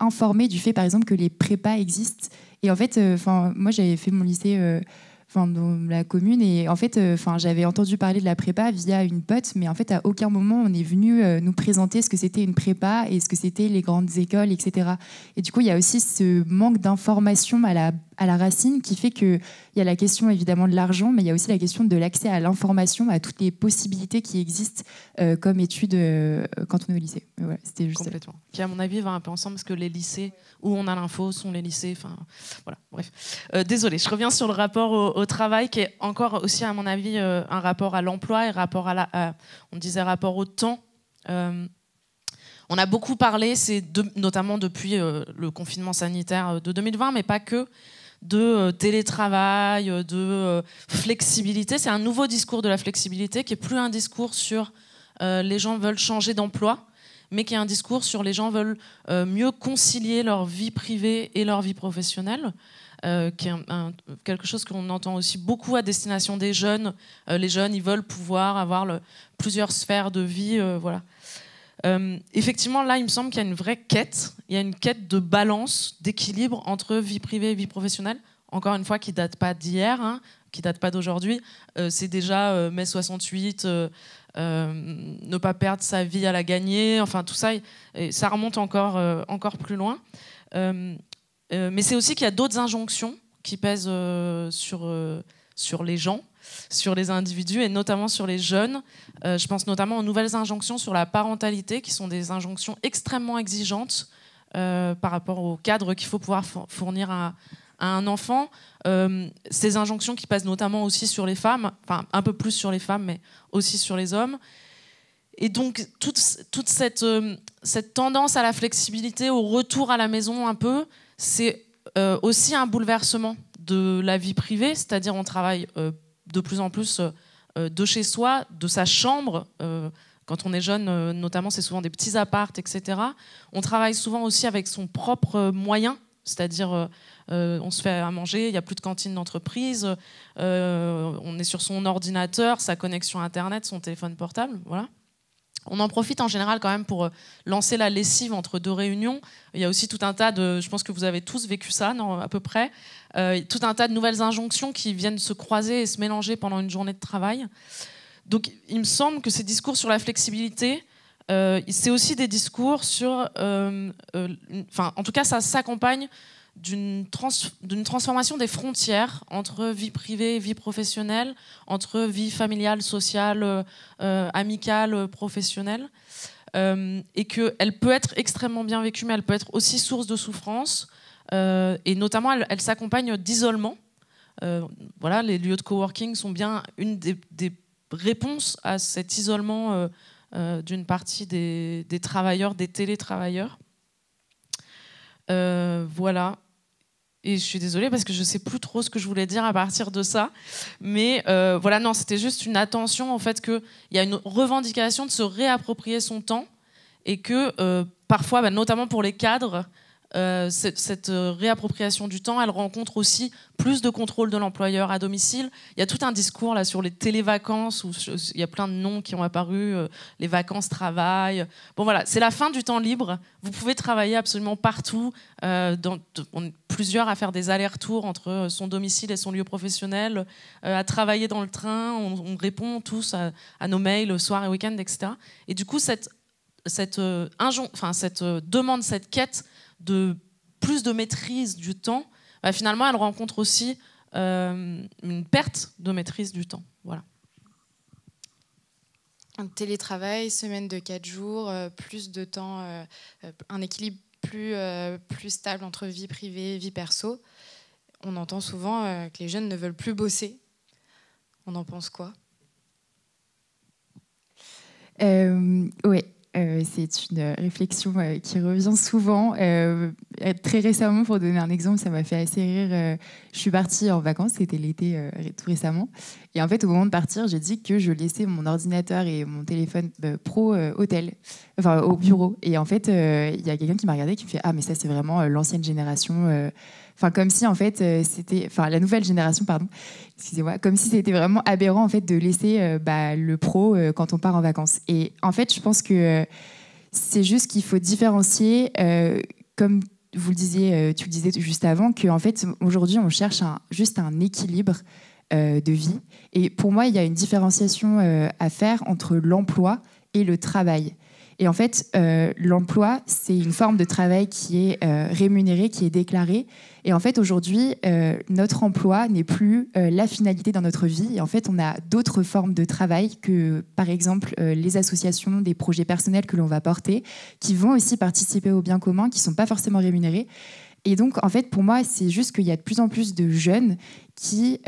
informé du fait, par exemple, que les prépas existent. Et en fait, moi, j'avais fait mon lycée dans la commune, et en fait, j'avais entendu parler de la prépa via une pote, mais en fait, à aucun moment, on est venu nous présenter ce que c'était une prépa et ce que c'était les grandes écoles, etc. Et du coup, il y a aussi ce manque d'information à la racine qui fait qu'il y a la question, évidemment, de l'argent, mais il y a aussi la question de l'accès à l'information, à toutes les possibilités qui existent comme études quand on est au lycée. Mais voilà, c'était juste complètement. Qui, à mon avis, va un peu ensemble, parce que les lycées où on a l'info sont les lycées. Voilà, bref. Désolée, je reviens sur le rapport au travail, qui est encore aussi, à mon avis, un rapport à l'emploi et rapport on disait rapport au temps. On a beaucoup parlé, notamment depuis le confinement sanitaire de 2020, mais pas que, de télétravail, de flexibilité. C'est un nouveau discours de la flexibilité qui est plus un discours sur les gens veulent changer d'emploi, mais qui est un discours sur les gens veulent mieux concilier leur vie privée et leur vie professionnelle, qui est quelque chose qu'on entend aussi beaucoup à destination des jeunes. Les jeunes, ils veulent pouvoir avoir plusieurs sphères de vie, voilà. Effectivement, là, il me semble qu'il y a une vraie quête. Il y a une quête de balance, d'équilibre entre vie privée et vie professionnelle. Encore une fois, qui date pas d'hier, hein, qui date pas d'aujourd'hui. C'est déjà mai 68, ne pas perdre sa vie à la gagner. Enfin, tout ça, et ça remonte encore plus loin. Mais c'est aussi qu'il y a d'autres injonctions qui pèsent sur les gens, sur les individus et notamment sur les jeunes. Je pense notamment aux nouvelles injonctions sur la parentalité, qui sont des injonctions extrêmement exigeantes par rapport au cadre qu'il faut pouvoir fournir à un enfant. Ces injonctions qui pèsent notamment aussi sur les femmes, enfin un peu plus sur les femmes, mais aussi sur les hommes. Et donc toute cette tendance à la flexibilité, au retour à la maison un peu, c'est aussi un bouleversement de la vie privée, c'est-à-dire on travaille de plus en plus de chez soi, de sa chambre. Quand on est jeune, notamment, c'est souvent des petits appartes, etc. On travaille souvent aussi avec son propre moyen, c'est-à-dire on se fait à manger, il n'y a plus de cantine d'entreprise, on est sur son ordinateur, sa connexion Internet, son téléphone portable, voilà. On en profite en général quand même pour lancer la lessive entre 2 réunions. Il y a aussi tout un tas de... Je pense que vous avez tous vécu ça, non, à peu près. Tout un tas de nouvelles injonctions qui viennent se croiser et se mélanger pendant une journée de travail. Donc il me semble que ces discours sur la flexibilité, c'est aussi des discours sur... en tout cas, ça s'accompagne d'une transformation des frontières entre vie privée et vie professionnelle, entre vie familiale, sociale, amicale, professionnelle, et qu'elle peut être extrêmement bien vécue, mais elle peut être aussi source de souffrance, et notamment elle s'accompagne d'isolement. Voilà, les lieux de coworking sont bien une des réponses à cet isolement d'une partie des travailleurs, des télétravailleurs. Voilà. Et je suis désolée parce que je ne sais plus trop ce que je voulais dire à partir de ça. Mais voilà, non, c'était juste une attention au fait qu'il y a une revendication de se réapproprier son temps et que parfois, notamment pour les cadres, cette réappropriation du temps, elle rencontre aussi plus de contrôle de l'employeur à domicile. Il y a tout un discours là sur les télévacances, où il y a plein de noms qui ont apparu, les vacances travail. Bon voilà, c'est la fin du temps libre. Vous pouvez travailler absolument partout. On est plusieurs à faire des allers-retours entre son domicile et son lieu professionnel, à travailler dans le train. On répond tous à nos mails soir et week-end, etc. Et du coup, cette demande, cette quête de plus de maîtrise du temps, finalement, elle rencontre aussi une perte de maîtrise du temps. Voilà. Un télétravail, semaine de 4 jours, plus de temps, un équilibre plus stable entre vie privée et vie perso. On entend souvent que les jeunes ne veulent plus bosser. On en pense quoi ? Oui. C'est une réflexion qui revient souvent. Très récemment, pour donner un exemple, ça m'a fait assez rire. Je suis partie en vacances, c'était l'été tout récemment. Et en fait, au moment de partir, j'ai dit que je laissais mon ordinateur et mon téléphone pro au bureau. Et en fait, il y a quelqu'un qui m'a regardé qui me fait « Ah, mais ça, c'est vraiment l'ancienne génération. » Comme si, en fait, c'était... la nouvelle génération, pardon. Excusez-moi. Comme si c'était vraiment aberrant, en fait, de laisser le pro quand on part en vacances. Et en fait, je pense que c'est juste qu'il faut différencier, comme vous le disiez, tu le disais juste avant, qu'en fait, aujourd'hui, on cherche juste un équilibre de vie. Et pour moi, il y a une différenciation à faire entre l'emploi et le travail. Et en fait, l'emploi, c'est une forme de travail qui est rémunérée, qui est déclarée. Et en fait, aujourd'hui, notre emploi n'est plus la finalité dans notre vie. Et en fait, on a d'autres formes de travail que, par exemple, les associations, des projets personnels que l'on va porter, qui vont aussi participer au bien commun, qui ne sont pas forcément rémunérés. Et donc, en fait, pour moi, c'est juste qu'il y a de plus en plus de jeunes qui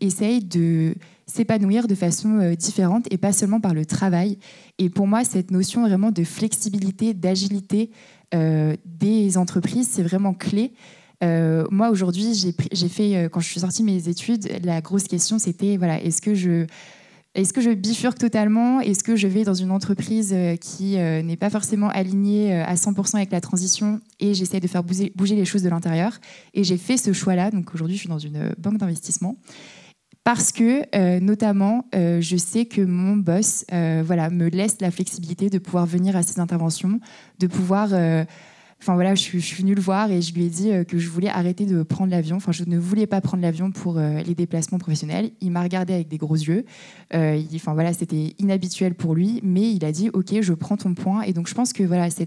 essayent de s'épanouir de façon différente et pas seulement par le travail. Et pour moi, cette notion vraiment de flexibilité, d'agilité des entreprises, c'est vraiment clé. Moi, aujourd'hui, j'ai fait, quand je suis sortie de mes études, la grosse question, c'était, voilà, est-ce que je bifurque totalement ? Est-ce que je vais dans une entreprise qui n'est pas forcément alignée à 100% avec la transition et j'essaie de faire bouger les choses de l'intérieur ? Et j'ai fait ce choix-là. Donc aujourd'hui, je suis dans une banque d'investissement. Parce que, notamment, je sais que mon boss me laisse la flexibilité de pouvoir venir à ses interventions, de pouvoir... je suis venue le voir et je lui ai dit que je voulais arrêter de prendre l'avion. Enfin, je ne voulais pas prendre l'avion pour les déplacements professionnels. Il m'a regardé avec des gros yeux. C'était inhabituel pour lui, mais il a dit « Ok, je prends ton point ». Et donc, je pense que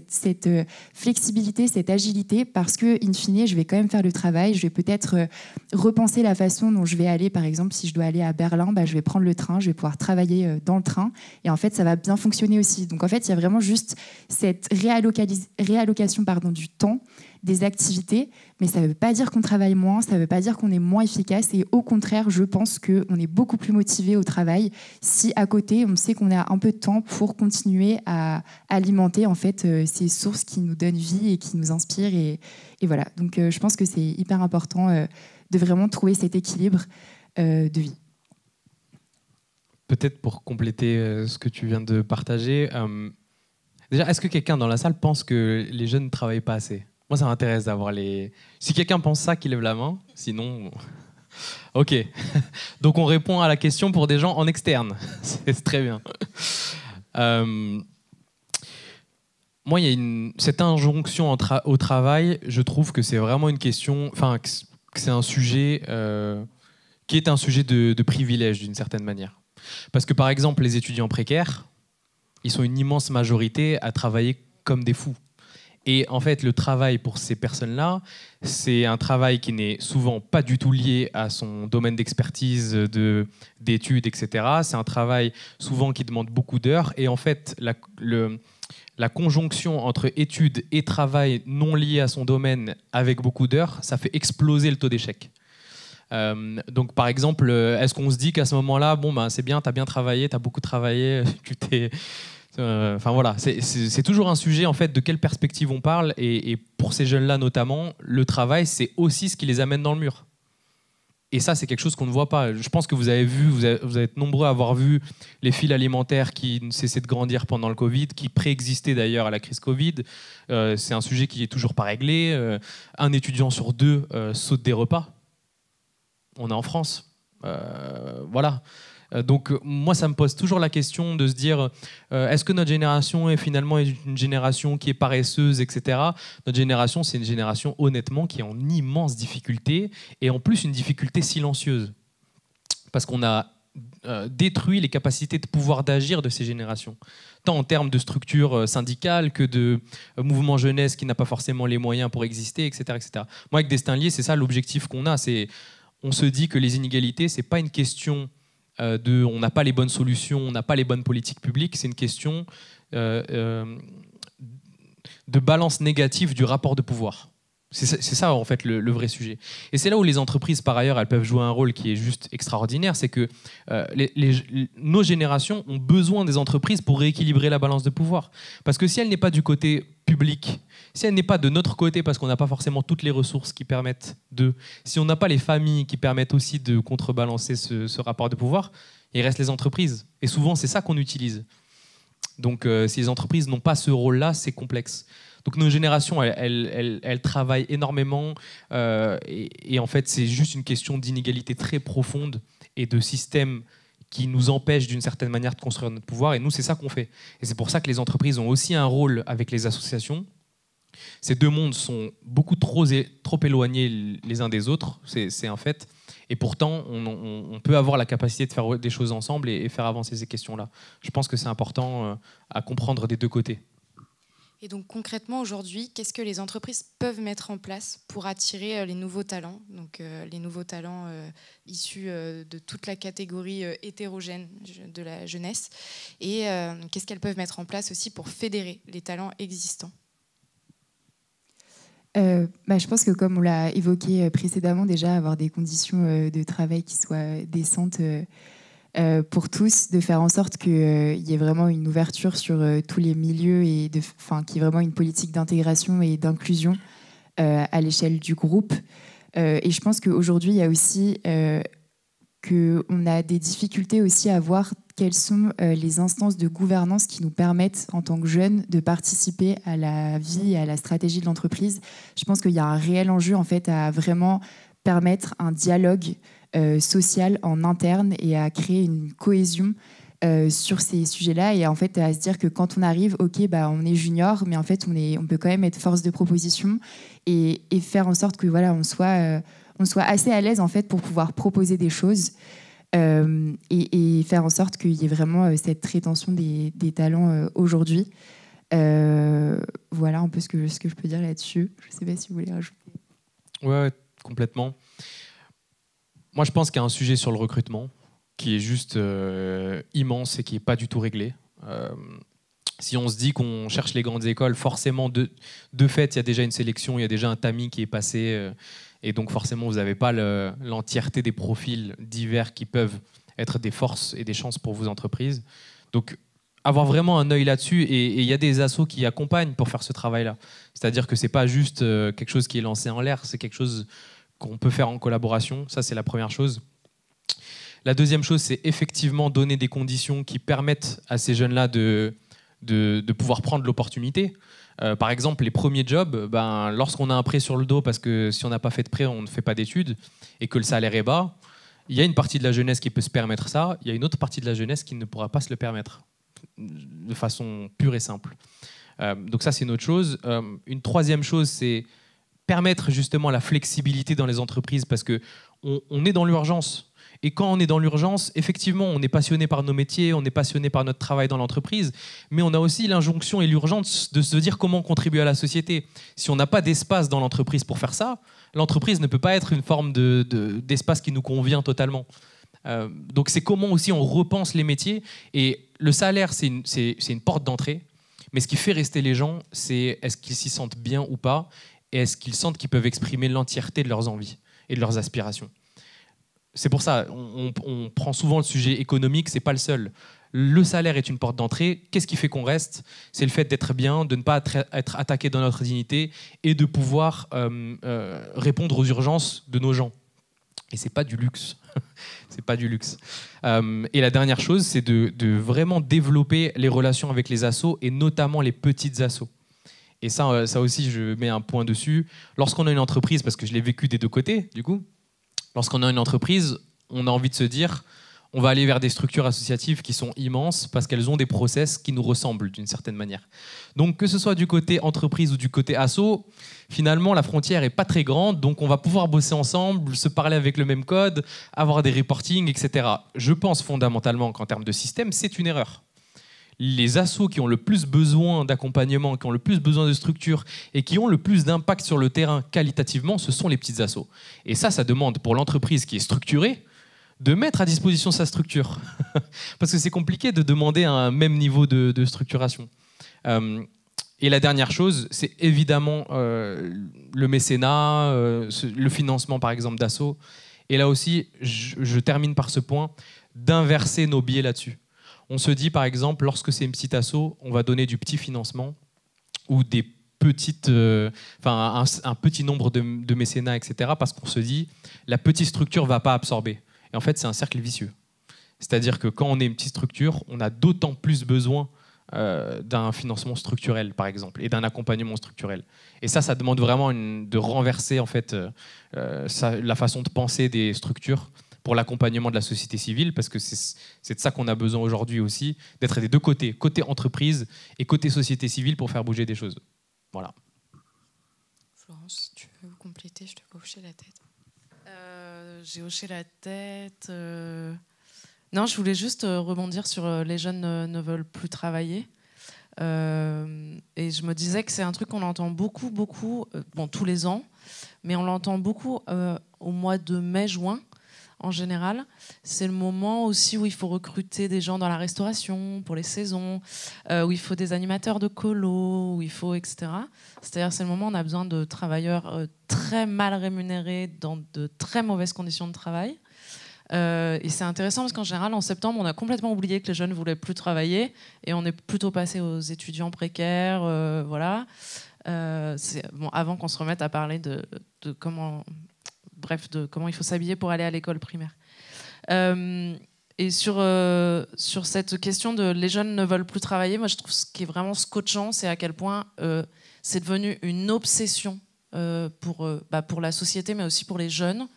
cette flexibilité, cette agilité, parce que, in fine, je vais quand même faire le travail. Je vais peut-être repenser la façon dont je vais aller. Par exemple, si je dois aller à Berlin, je vais prendre le train, je vais pouvoir travailler dans le train. Et en fait, ça va bien fonctionner aussi. Donc, en fait, il y a vraiment juste cette réallocation du temps, des activités, mais ça ne veut pas dire qu'on travaille moins, ça ne veut pas dire qu'on est moins efficace, et au contraire, je pense qu'on est beaucoup plus motivé au travail si à côté, on sait qu'on a un peu de temps pour continuer à alimenter en fait ces sources qui nous donnent vie et qui nous inspirent, et voilà. Donc je pense que c'est hyper important de vraiment trouver cet équilibre de vie. Peut-être pour compléter ce que tu viens de partager, déjà, est-ce que quelqu'un dans la salle pense que les jeunes ne travaillent pas assez ? Moi, ça m'intéresse d'avoir les... Si quelqu'un pense ça, qu'il lève la main. Sinon... Ok. Donc, on répond à la question pour des gens en externe. C'est très bien. Moi, il y a cette injonction au travail, je trouve que c'est vraiment une question... Enfin, que c'est un sujet qui est un sujet de privilège, d'une certaine manière. Parce que, par exemple, les étudiants précaires, ils sont une immense majorité à travailler comme des fous. Et en fait, le travail pour ces personnes-là, c'est un travail qui n'est souvent pas du tout lié à son domaine d'expertise, d'études, etc. C'est un travail souvent qui demande beaucoup d'heures. Et en fait, la conjonction entre études et travail non lié à son domaine avec beaucoup d'heures, ça fait exploser le taux d'échec. Donc par exemple, est-ce qu'on se dit qu'à ce moment-là, c'est bien, tu as bien travaillé, tu as beaucoup travaillé, tu t'es... voilà, c'est toujours un sujet en fait de quelle perspective on parle, et pour ces jeunes-là notamment, le travail c'est aussi ce qui les amène dans le mur. Et ça, c'est quelque chose qu'on ne voit pas. Je pense que vous avez vu, vous êtes nombreux à avoir vu les files alimentaires qui ne cessaient de grandir pendant le Covid, qui préexistaient d'ailleurs à la crise Covid. C'est un sujet qui n'est toujours pas réglé. Un étudiant sur deux saute des repas. On est en France. Voilà. Donc moi, ça me pose toujours la question de se dire est-ce que notre génération est finalement une génération qui est paresseuse, etc. Notre génération, c'est une génération honnêtement qui est en immense difficulté et en plus une difficulté silencieuse parce qu'on a détruit les capacités de pouvoir d'agir de ces générations, tant en termes de structure syndicale que de mouvement jeunesse qui n'a pas forcément les moyens pour exister, etc., etc. Moi, avec Destin Lié, c'est ça l'objectif qu'on a. On se dit que les inégalités, c'est pas une question on n'a pas les bonnes solutions, on n'a pas les bonnes politiques publiques, c'est une question de balance négative du rapport de pouvoir. C'est ça en fait le vrai sujet. Et c'est là où les entreprises, par ailleurs, elles peuvent jouer un rôle qui est juste extraordinaire, c'est que nos générations ont besoin des entreprises pour rééquilibrer la balance de pouvoir. Parce que si elle n'est pas du côté public, si elle n'est pas de notre côté parce qu'on n'a pas forcément toutes les ressources qui permettent si on n'a pas les familles qui permettent aussi de contrebalancer ce rapport de pouvoir, il reste les entreprises. Et souvent, c'est ça qu'on utilise. Donc, si les entreprises n'ont pas ce rôle-là, c'est complexe. Donc, nos générations, elles travaillent énormément. Et en fait, c'est juste une question d'inégalité très profonde et de système qui nous empêche d'une certaine manière de construire notre pouvoir. Et nous, c'est ça qu'on fait. Et c'est pour ça que les entreprises ont aussi un rôle avec les associations. Ces deux mondes sont beaucoup trop éloignés les uns des autres, c'est un fait. Et pourtant, on peut avoir la capacité de faire des choses ensemble et faire avancer ces questions-là. Je pense que c'est important à comprendre des deux côtés. Et donc concrètement, aujourd'hui, qu'est-ce que les entreprises peuvent mettre en place pour attirer les nouveaux talents, donc les nouveaux talents issus de toute la catégorie hétérogène de la jeunesse, et qu'est-ce qu'elles peuvent mettre en place aussi pour fédérer les talents existants? Je pense que comme on l'a évoqué précédemment, déjà avoir des conditions de travail qui soient décentes pour tous, de faire en sorte qu'il y ait vraiment une ouverture sur tous les milieux et qu'il y ait vraiment une politique d'intégration et d'inclusion à l'échelle du groupe. Et je pense qu'aujourd'hui, il y a aussi qu'on a des difficultés aussi à voir quelles sont les instances de gouvernance qui nous permettent, en tant que jeunes, de participer à la vie et à la stratégie de l'entreprise. Je pense qu'il y a un réel enjeu en fait, à vraiment permettre un dialogue social en interne et à créer une cohésion sur ces sujets-là et en fait à se dire que quand on arrive, on est junior, mais en fait on peut quand même être force de proposition et faire en sorte que on soit assez à l'aise en fait pour pouvoir proposer des choses et faire en sorte qu'il y ait vraiment cette rétention des talents aujourd'hui. Voilà un peu ce que je peux dire là-dessus. Je ne sais pas si vous voulez rajouter. Ouais, complètement. Moi, je pense qu'il y a un sujet sur le recrutement qui est juste immense et qui n'est pas du tout réglé. Si on se dit qu'on cherche les grandes écoles, forcément, de fait, il y a déjà une sélection, il y a déjà un tamis qui est passé. Et donc, forcément, vous n'avez pas l'entièreté des profils divers qui peuvent être des forces et des chances pour vos entreprises. Donc, avoir vraiment un œil là-dessus. Et il y a des assos qui accompagnent pour faire ce travail-là. C'est-à-dire que ce n'est pas juste quelque chose qui est lancé en l'air, c'est quelque chose qu'on peut faire en collaboration. Ça, c'est la première chose. La deuxième chose, c'est effectivement donner des conditions qui permettent à ces jeunes-là de pouvoir prendre l'opportunité. Par exemple, les premiers jobs, lorsqu'on a un prêt sur le dos, parce que si on n'a pas fait de prêt, on ne fait pas d'études, et que le salaire est bas, il y a une partie de la jeunesse qui peut se permettre ça, il y a une autre partie de la jeunesse qui ne pourra pas se le permettre, de façon pure et simple. Donc ça, c'est une autre chose. Une troisième chose, c'est permettre justement la flexibilité dans les entreprises, parce qu'on est dans l'urgence. Et quand on est dans l'urgence, effectivement, on est passionné par nos métiers, on est passionné par notre travail dans l'entreprise, mais on a aussi l'injonction et l'urgence de se dire comment contribuer à la société. Si on n'a pas d'espace dans l'entreprise pour faire ça, l'entreprise ne peut pas être une forme d'espace qui nous convient totalement. Donc c'est comment aussi on repense les métiers. Et le salaire, c'est une porte d'entrée, mais ce qui fait rester les gens, c'est est-ce qu'ils s'y sentent bien ou pas, et est-ce qu'ils sentent qu'ils peuvent exprimer l'entièreté de leurs envies et de leurs aspirations. C'est pour ça, on prend souvent le sujet économique, c'est pas le seul. Le salaire est une porte d'entrée. Qu'est-ce qui fait qu'on reste? C'est le fait d'être bien, de ne pas être attaqué dans notre dignité et de pouvoir répondre aux urgences de nos gens. Et c'est pas du luxe. C'est pas du luxe. Et la dernière chose, c'est de vraiment développer les relations avec les assos et notamment les petites assos. Et ça aussi, je mets un point dessus. Lorsqu'on a une entreprise, parce que je l'ai vécu des deux côtés, du coup, lorsqu'on a une entreprise, on a envie de se dire, on va aller vers des structures associatives qui sont immenses parce qu'elles ont des process qui nous ressemblent d'une certaine manière. Donc que ce soit du côté entreprise ou du côté asso, finalement la frontière est pas très grande, donc on va pouvoir bosser ensemble, se parler avec le même code, avoir des reportings, etc. Je pense fondamentalement qu'en termes de système, c'est une erreur. Les assos qui ont le plus besoin d'accompagnement, qui ont le plus besoin de structure et qui ont le plus d'impact sur le terrain qualitativement, ce sont les petites assos. Et ça demande pour l'entreprise qui est structurée de mettre à disposition sa structure. Parce que c'est compliqué de demander un même niveau de structuration. Et la dernière chose, c'est évidemment le mécénat, le financement par exemple d'assos. Et là aussi, je termine par ce point, d'inverser nos biais là-dessus. On se dit par exemple, lorsque c'est une petite asso, on va donner du petit financement ou des petites, un petit nombre de mécénats, etc. Parce qu'on se dit, la petite structure ne va pas absorber. Et en fait, c'est un cercle vicieux. C'est-à-dire que quand on est une petite structure, on a d'autant plus besoin d'un financement structurel, par exemple, et d'un accompagnement structurel. Et ça demande vraiment de renverser en fait, la façon de penser des structures pour l'accompagnement de la société civile, parce que c'est de ça qu'on a besoin aujourd'hui aussi, d'être des deux côtés, côté entreprise et côté société civile pour faire bouger des choses. Voilà. Florence, tu veux compléter, je te vois hocher la tête. J'ai hoché la tête. Non, je voulais juste rebondir sur les jeunes ne veulent plus travailler. Et je me disais que c'est un truc qu'on entend beaucoup, bon, tous les ans, mais on l'entend beaucoup au mois de mai-juin. En général, c'est le moment aussi où il faut recruter des gens dans la restauration pour les saisons, où il faut des animateurs de colo, où il faut, etc. C'est-à-dire c'est le moment où on a besoin de travailleurs très mal rémunérés dans de très mauvaises conditions de travail. Et c'est intéressant parce qu'en général, en septembre, on a complètement oublié que les jeunes ne voulaient plus travailler et on est plutôt passé aux étudiants précaires, voilà. Bon, avant qu'on se remette à parler de comment... Bref, de comment il faut s'habiller pour aller à l'école primaire. Et sur cette question de les jeunes ne veulent plus travailler, moi je trouve ce qui est vraiment scotchant, c'est à quel point c'est devenu une obsession pour la société, mais aussi pour les jeunes.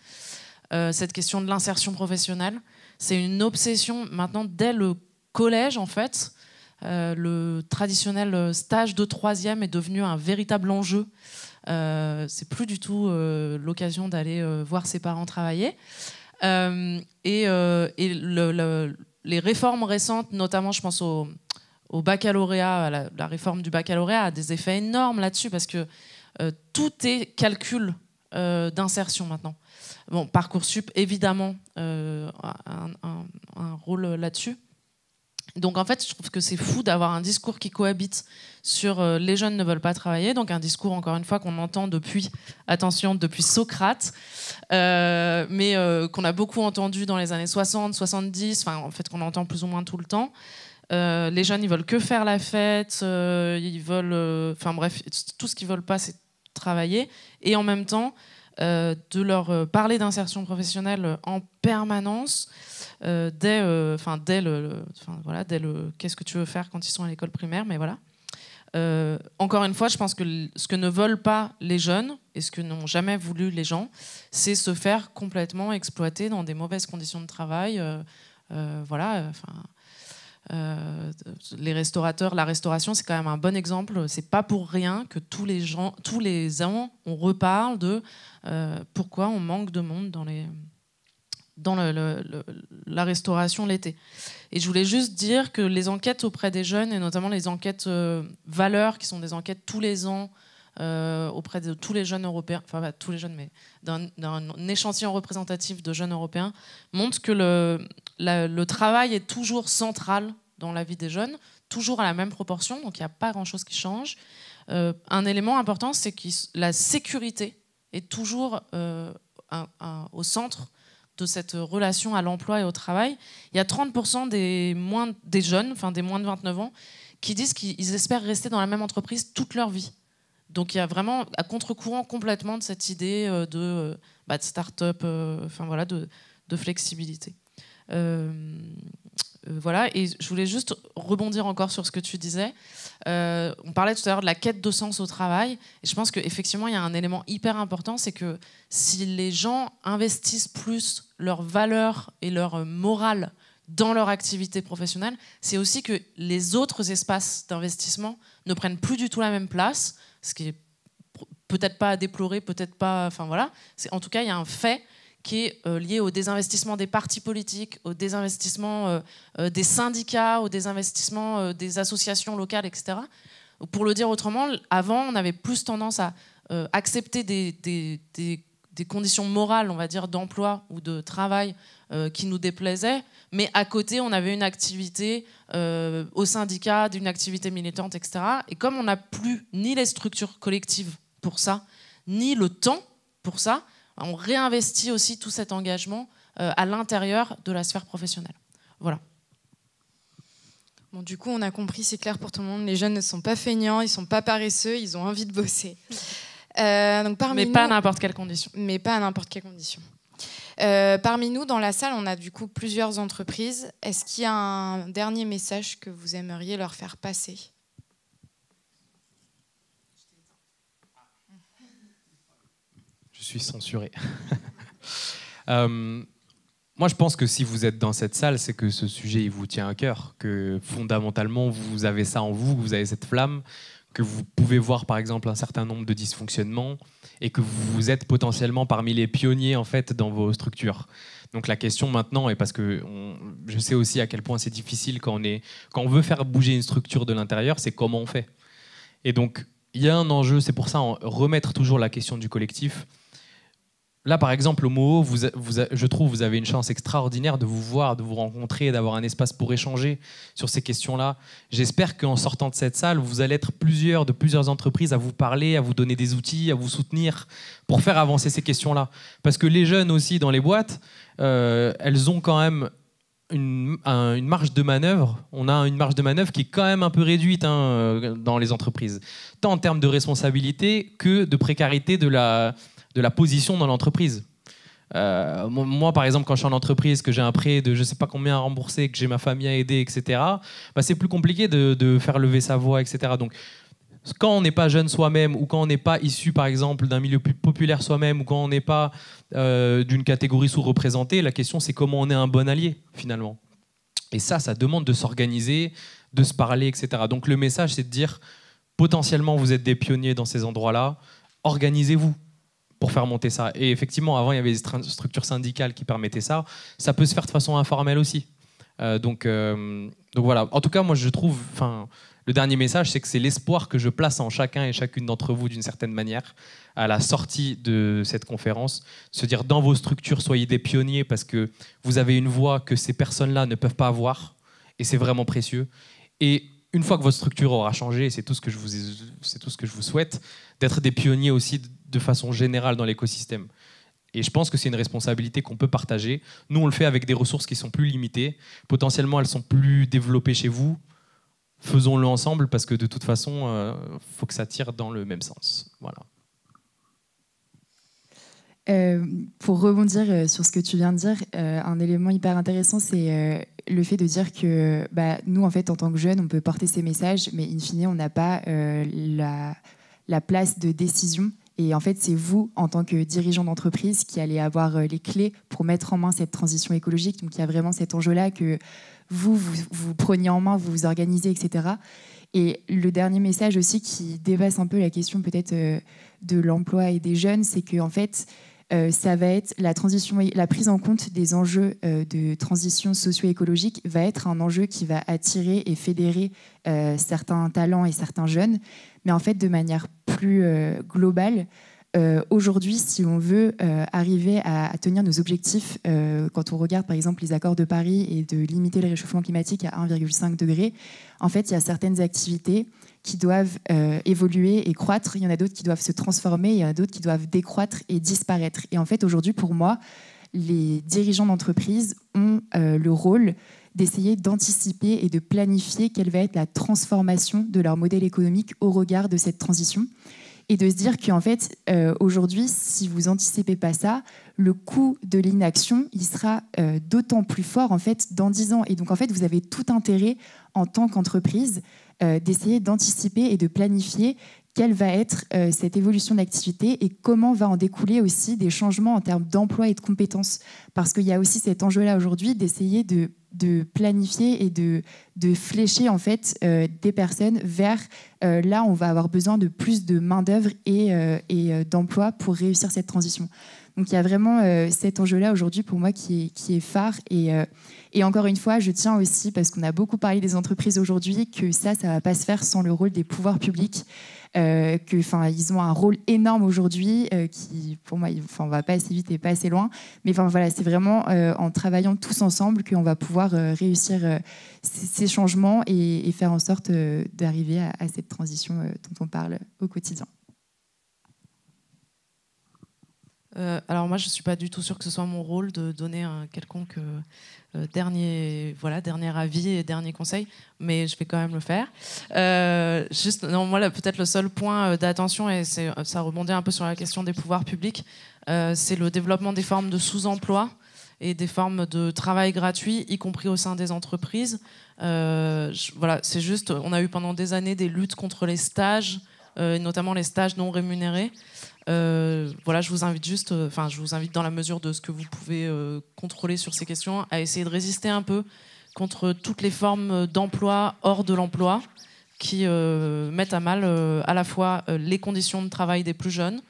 Cette question de l'insertion professionnelle, c'est une obsession maintenant dès le collège en fait. Le traditionnel stage de troisième est devenu un véritable enjeu. C'est plus du tout l'occasion d'aller voir ses parents travailler. Les réformes récentes, notamment je pense au baccalauréat, à la réforme du baccalauréat a des effets énormes là-dessus parce que tout est calcul d'insertion maintenant. Bon, Parcoursup, évidemment, a un rôle là-dessus. Donc en fait, je trouve que c'est fou d'avoir un discours qui cohabite sur les jeunes ne veulent pas travailler, donc un discours, encore une fois, qu'on entend depuis Socrate, mais qu'on a beaucoup entendu dans les années 60, 70, enfin en fait qu'on entend plus ou moins tout le temps. Les jeunes, ils veulent que faire la fête, ils veulent... Enfin bref, tout ce qu'ils veulent pas, c'est travailler. Et en même temps, de leur parler d'insertion professionnelle en permanence, dès le qu'est-ce que tu veux faire quand ils sont à l'école primaire, mais voilà. Encore une fois, je pense que ce que ne veulent pas les jeunes et ce que n'ont jamais voulu les gens, c'est se faire complètement exploiter dans des mauvaises conditions de travail. Voilà. Les restaurateurs, la restauration, c'est quand même un bon exemple. C'est pas pour rien que tous les ans, on reparle de pourquoi on manque de monde dans la restauration l'été. Et je voulais juste dire que les enquêtes auprès des jeunes, et notamment les enquêtes valeurs, qui sont des enquêtes tous les ans auprès de tous les jeunes européens, enfin pas tous les jeunes, mais d'un échantillon représentatif de jeunes européens, montrent que le travail est toujours central dans la vie des jeunes, toujours à la même proportion, donc il n'y a pas grand-chose qui change. Un élément important, c'est que la sécurité est toujours au centre de cette relation à l'emploi et au travail. Il y a 30% des jeunes, enfin des moins de 29 ans, qui disent qu'ils espèrent rester dans la même entreprise toute leur vie. Donc il y a vraiment à contre-courant complètement de cette idée de start-up, voilà, de flexibilité. Voilà, et je voulais juste rebondir encore sur ce que tu disais. On parlait tout à l'heure de la quête de sens au travail, et je pense qu'effectivement, il y a un élément hyper important, c'est que si les gens investissent plus leurs valeurs et leur morale dans leur activité professionnelle, c'est aussi que les autres espaces d'investissement ne prennent plus du tout la même place, ce qui est peut-être pas à déplorer, peut-être pas... Enfin voilà, en tout cas, il y a un fait qui est lié au désinvestissement des partis politiques, au désinvestissement des syndicats, au désinvestissement des associations locales, etc. Pour le dire autrement, avant, on avait plus tendance à accepter des conditions morales, on va dire, d'emploi ou de travail qui nous déplaisaient, mais à côté, on avait une activité au syndicat, une activité militante, etc. Et comme on n'a plus ni les structures collectives pour ça, ni le temps pour ça, on réinvestit aussi tout cet engagement à l'intérieur de la sphère professionnelle. Voilà. Bon, du coup, on a compris, c'est clair pour tout le monde, les jeunes ne sont pas feignants, ils ne sont pas paresseux, ils ont envie de bosser. Donc, mais pas à n'importe quelle condition. Mais pas à n'importe quelle condition. Parmi nous, dans la salle, on a du coup plusieurs entreprises. Est-ce qu'il y a un dernier message que vous aimeriez leur faire passer ? Je suis censuré. Moi, je pense que si vous êtes dans cette salle, c'est que ce sujet il vous tient à cœur, que fondamentalement, vous avez ça en vous, vous avez cette flamme, que vous pouvez voir par exemple un certain nombre de dysfonctionnements et que vous êtes potentiellement parmi les pionniers en fait dans vos structures. Donc la question maintenant, et parce que je sais aussi à quel point c'est difficile quand on veut faire bouger une structure de l'intérieur, c'est comment on fait. Et donc il y a un enjeu, c'est pour ça remettre toujours la question du collectif. Là, par exemple, au Moho, je trouve que vous avez une chance extraordinaire de vous voir, de vous rencontrer, d'avoir un espace pour échanger sur ces questions-là. J'espère qu'en sortant de cette salle, vous allez être de plusieurs entreprises à vous parler, à vous donner des outils, à vous soutenir pour faire avancer ces questions-là. Parce que les jeunes aussi dans les boîtes, elles ont quand même une marge de manœuvre. On a une marge de manœuvre qui est quand même un peu réduite dans les entreprises, tant en termes de responsabilité que de précarité de la position dans l'entreprise. Moi, par exemple, quand je suis en entreprise, que j'ai un prêt de je ne sais pas combien à rembourser, que j'ai ma famille à aider, etc., c'est plus compliqué de faire lever sa voix, etc. Donc, quand on n'est pas jeune soi-même, ou quand on n'est pas issu, par exemple, d'un milieu plus populaire soi-même, ou quand on n'est pas d'une catégorie sous-représentée, la question, c'est comment on est un bon allié, finalement. Et ça demande de s'organiser, de se parler, etc. Donc, le message, c'est de dire, potentiellement, vous êtes des pionniers dans ces endroits-là, organisez-vous pour faire monter ça. Et effectivement, avant, il y avait des structures syndicales qui permettaient ça. Ça peut se faire de façon informelle aussi. Donc voilà. En tout cas, moi, je trouve... Le dernier message, c'est que c'est l'espoir que je place en chacun et chacune d'entre vous, d'une certaine manière, à la sortie de cette conférence. Se dire, dans vos structures, soyez des pionniers parce que vous avez une voix que ces personnes-là ne peuvent pas avoir. Et c'est vraiment précieux. Et une fois que votre structure aura changé, c'est tout ce que je vous souhaite, d'être des pionniers aussi de façon générale dans l'écosystème. Et je pense que c'est une responsabilité qu'on peut partager. Nous, on le fait avec des ressources qui sont plus limitées. Potentiellement, elles sont plus développées chez vous. Faisons-le ensemble parce que de toute façon, faut que ça tire dans le même sens. Voilà. Pour rebondir sur ce que tu viens de dire, un élément hyper intéressant, c'est le fait de dire que nous, en fait, en tant que jeunes, on peut porter ces messages, mais in fine, on n'a pas la place de décision. Et en fait, c'est vous, en tant que dirigeant d'entreprise, qui allez avoir les clés pour mettre en main cette transition écologique. Donc, il y a vraiment cet enjeu-là que vous preniez en main, vous vous organisez, etc. Et le dernier message aussi qui dépasse un peu la question peut-être de l'emploi et des jeunes, c'est qu'en fait, ça va être la prise en compte des enjeux de transition socio-écologique va être un enjeu qui va attirer et fédérer certains talents et certains jeunes. Mais en fait, de manière plus globale, aujourd'hui, si on veut arriver à tenir nos objectifs, quand on regarde par exemple les accords de Paris et de limiter le réchauffement climatique à 1,5 degré, en fait, il y a certaines activités qui doivent évoluer et croître. Il y en a d'autres qui doivent se transformer. Il y en a d'autres qui doivent décroître et disparaître. Et en fait, aujourd'hui, pour moi, les dirigeants d'entreprise ont le rôle d'essayer d'anticiper et de planifier quelle va être la transformation de leur modèle économique au regard de cette transition. et de se dire qu'en fait, aujourd'hui, si vous anticipez pas ça, le coût de l'inaction, il sera d'autant plus fort en fait dans 10 ans. Et donc en fait, vous avez tout intérêt en tant qu'entreprise d'essayer d'anticiper et de planifier quelle va être cette évolution d'activité et comment va en découler aussi des changements en termes d'emploi et de compétences. Parce qu'il y a aussi cet enjeu-là aujourd'hui d'essayer de planifier et de flécher en fait des personnes vers là où on va avoir besoin de plus de main-d'œuvre et d'emploi pour réussir cette transition. Donc il y a vraiment cet enjeu-là aujourd'hui pour moi qui est phare. Et encore une fois, je tiens aussi, parce qu'on a beaucoup parlé des entreprises aujourd'hui, que ça ne va pas se faire sans le rôle des pouvoirs publics. Ils ont un rôle énorme aujourd'hui qui, pour moi, on ne va pas assez vite et pas assez loin. Mais voilà, c'est vraiment en travaillant tous ensemble qu'on va pouvoir réussir ces changements et faire en sorte d'arriver à cette transition dont on parle au quotidien. Alors moi, je ne suis pas du tout sûre que ce soit mon rôle de donner un quelconque dernier avis et dernier conseil, mais je vais quand même le faire. Moi, peut-être le seul point d'attention, et ça rebondit un peu sur la question des pouvoirs publics, c'est le développement des formes de sous-emploi et des formes de travail gratuit, y compris au sein des entreprises. C'est juste, on a eu pendant des années des luttes contre les stages, notamment les stages non rémunérés. Je vous invite dans la mesure de ce que vous pouvez contrôler sur ces questions à essayer de résister un peu contre toutes les formes d'emploi hors de l'emploi qui mettent à mal à la fois les conditions de travail des plus jeunes.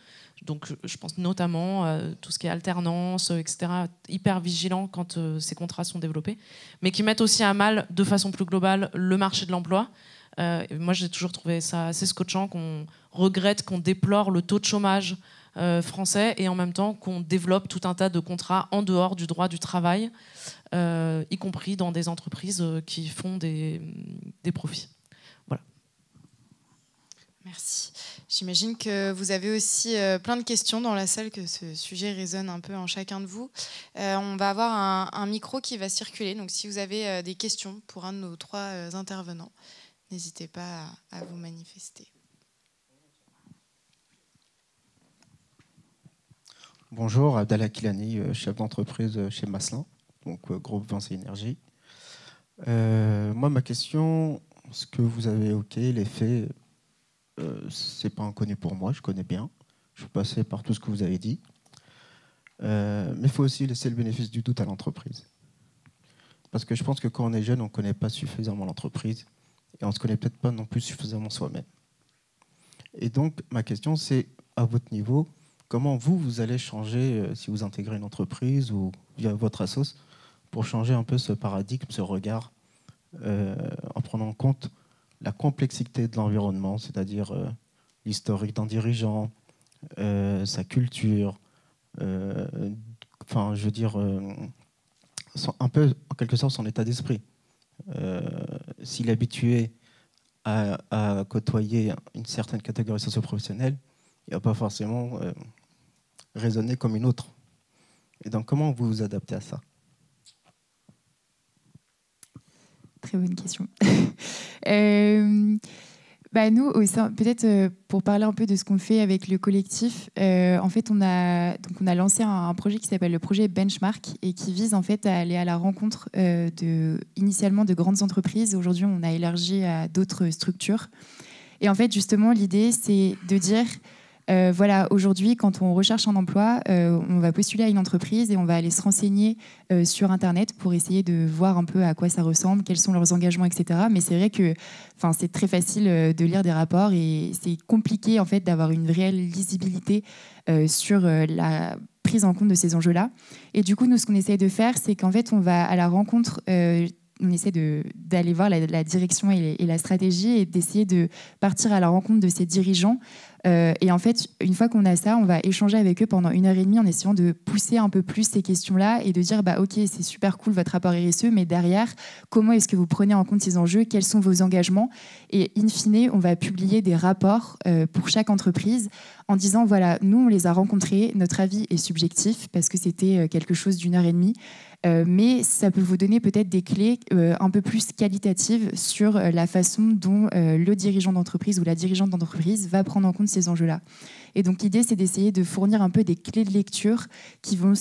Donc je pense notamment à tout ce qui est alternance, etc., hyper vigilant quand ces contrats sont développés, mais qui mettent aussi à mal de façon plus globale le marché de l'emploi. Moi, j'ai toujours trouvé ça assez scotchant qu'on regrette, qu'on déplore le taux de chômage français et en même temps qu'on développe tout un tas de contrats en dehors du droit du travail, y compris dans des entreprises qui font des profits. Voilà. Merci. J'imagine que vous avez aussi plein de questions dans la salle, que ce sujet résonne un peu en chacun de vous. On va avoir un micro qui va circuler, donc si vous avez des questions pour un de nos 3 intervenants, n'hésitez pas à vous manifester. Bonjour, Abdallah Kilani, chef d'entreprise chez Masselin, donc groupe Vinci Énergie. Moi, ma question, ce que vous avez évoqué, les faits, c'est pas inconnu pour moi, je connais bien. Je suis passé par tout ce que vous avez dit. Mais il faut aussi laisser le bénéfice du doute à l'entreprise. Parce que je pense que quand on est jeune, on ne connaît pas suffisamment l'entreprise. Et on ne se connaît peut-être pas non plus suffisamment soi-même. Et donc, ma question, c'est, à votre niveau, comment vous allez changer, si vous intégrez une entreprise ou via votre assos, pour changer un peu ce paradigme, ce regard, en prenant en compte la complexité de l'environnement, c'est-à-dire l'historique d'un dirigeant, sa culture, un peu, en quelque sorte, son état d'esprit. S'il est habitué à côtoyer une certaine catégorie socio-professionnelle, il ne va pas forcément raisonner comme une autre. Et donc, comment vous vous adaptez à ça ? Très bonne question. Nous, peut-être pour parler un peu de ce qu'on fait avec le collectif, en fait, on a lancé un projet qui s'appelle le projet Benchmark et qui vise en fait à aller à la rencontre initialement de grandes entreprises. Aujourd'hui, on a élargi à d'autres structures. Et en fait, justement, l'idée, c'est de dire aujourd'hui, quand on recherche un emploi, on va postuler à une entreprise et on va aller se renseigner sur Internet pour essayer de voir un peu à quoi ça ressemble, quels sont leurs engagements, etc. Mais c'est vrai que c'est très facile de lire des rapports et c'est compliqué en fait, d'avoir une réelle lisibilité sur la prise en compte de ces enjeux-là. Et du coup, nous, ce qu'on essaye de faire, c'est qu'en fait, on va à la rencontre... on essaie d'aller voir la direction et la stratégie et d'essayer de partir à la rencontre de ces dirigeants. Et en fait, une fois qu'on a ça, on va échanger avec eux pendant 1h30 en essayant de pousser un peu plus ces questions-là et de dire ok, c'est super cool votre rapport RSE, mais derrière, comment est-ce que vous prenez en compte ces enjeux ? Quels sont vos engagements ? Et in fine, on va publier des rapports pour chaque entreprise en disant voilà, nous, on les a rencontrés, notre avis est subjectif parce que c'était quelque chose d'1h30. mais ça peut vous donner peut-être des clés un peu plus qualitatives sur la façon dont le dirigeant d'entreprise ou la dirigeante d'entreprise va prendre en compte ces enjeux-là. Et donc l'idée, c'est d'essayer de fournir un peu des clés de lecture qui vont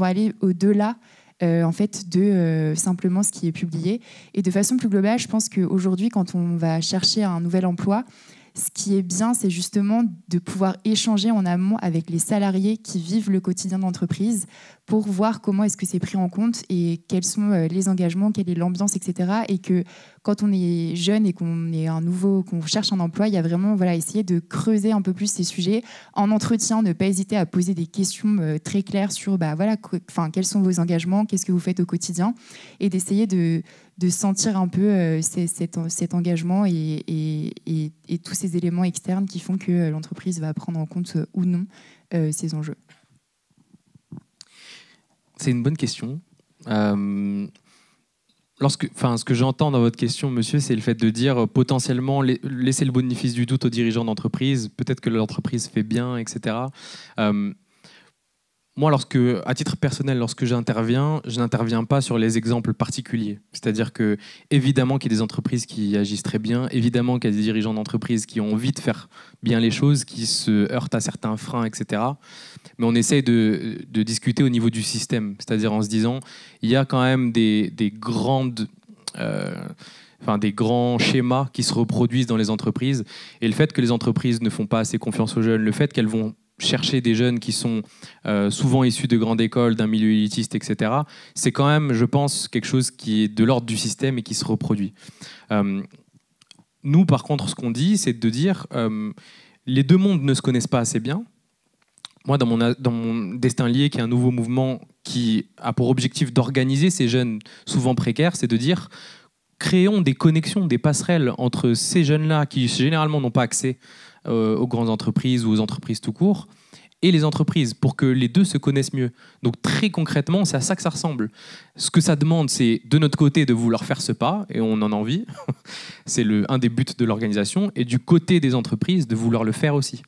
aller au-delà en fait, de simplement ce qui est publié. Et de façon plus globale, je pense qu'aujourd'hui, quand on va chercher un nouvel emploi, ce qui est bien, c'est justement de pouvoir échanger en amont avec les salariés qui vivent le quotidien d'entreprise pour voir comment est-ce que c'est pris en compte et quels sont les engagements, quelle est l'ambiance, etc. Et que quand on est jeune et qu'on cherche un emploi, il y a vraiment essayer de creuser un peu plus ces sujets. En entretien, ne pas hésiter à poser des questions très claires sur quels sont vos engagements, qu'est-ce que vous faites au quotidien, et d'essayer de sentir un peu cet engagement et tous ces éléments externes qui font que l'entreprise va prendre en compte ou non ces enjeux. C'est une bonne question. Ce que j'entends dans votre question, monsieur, c'est le fait de dire potentiellement laisser le bénéfice du doute aux dirigeants d'entreprise, peut-être que l'entreprise fait bien, etc. Moi, à titre personnel, lorsque j'interviens, je n'interviens pas sur les exemples particuliers. C'est-à-dire que, évidemment, qu'il y a des entreprises qui agissent très bien, évidemment qu'il y a des dirigeants d'entreprise qui ont envie de faire bien les choses, qui se heurtent à certains freins, etc. Mais on essaye de discuter au niveau du système, c'est-à-dire en se disant, il y a quand même des grands schémas qui se reproduisent dans les entreprises. Et le fait que les entreprises ne font pas assez confiance aux jeunes, le fait qu'elles vont chercher des jeunes qui sont souvent issus de grandes écoles, d'un milieu élitiste, etc., c'est quand même, je pense, quelque chose qui est de l'ordre du système et qui se reproduit. Nous, par contre, ce qu'on dit, c'est de dire les deux mondes ne se connaissent pas assez bien. Moi, dans mon Destin Lié, qui est un nouveau mouvement qui a pour objectif d'organiser ces jeunes souvent précaires, c'est de dire créons des connexions, des passerelles entre ces jeunes-là qui généralement n'ont pas accès aux grandes entreprises ou aux entreprises tout court, et les entreprises, pour que les deux se connaissent mieux. Donc très concrètement, c'est à ça que ça ressemble. Ce que ça demande, c'est de notre côté de vouloir faire ce pas, et on en a envie, c'est un des buts de l'organisation, et du côté des entreprises, de vouloir le faire aussi.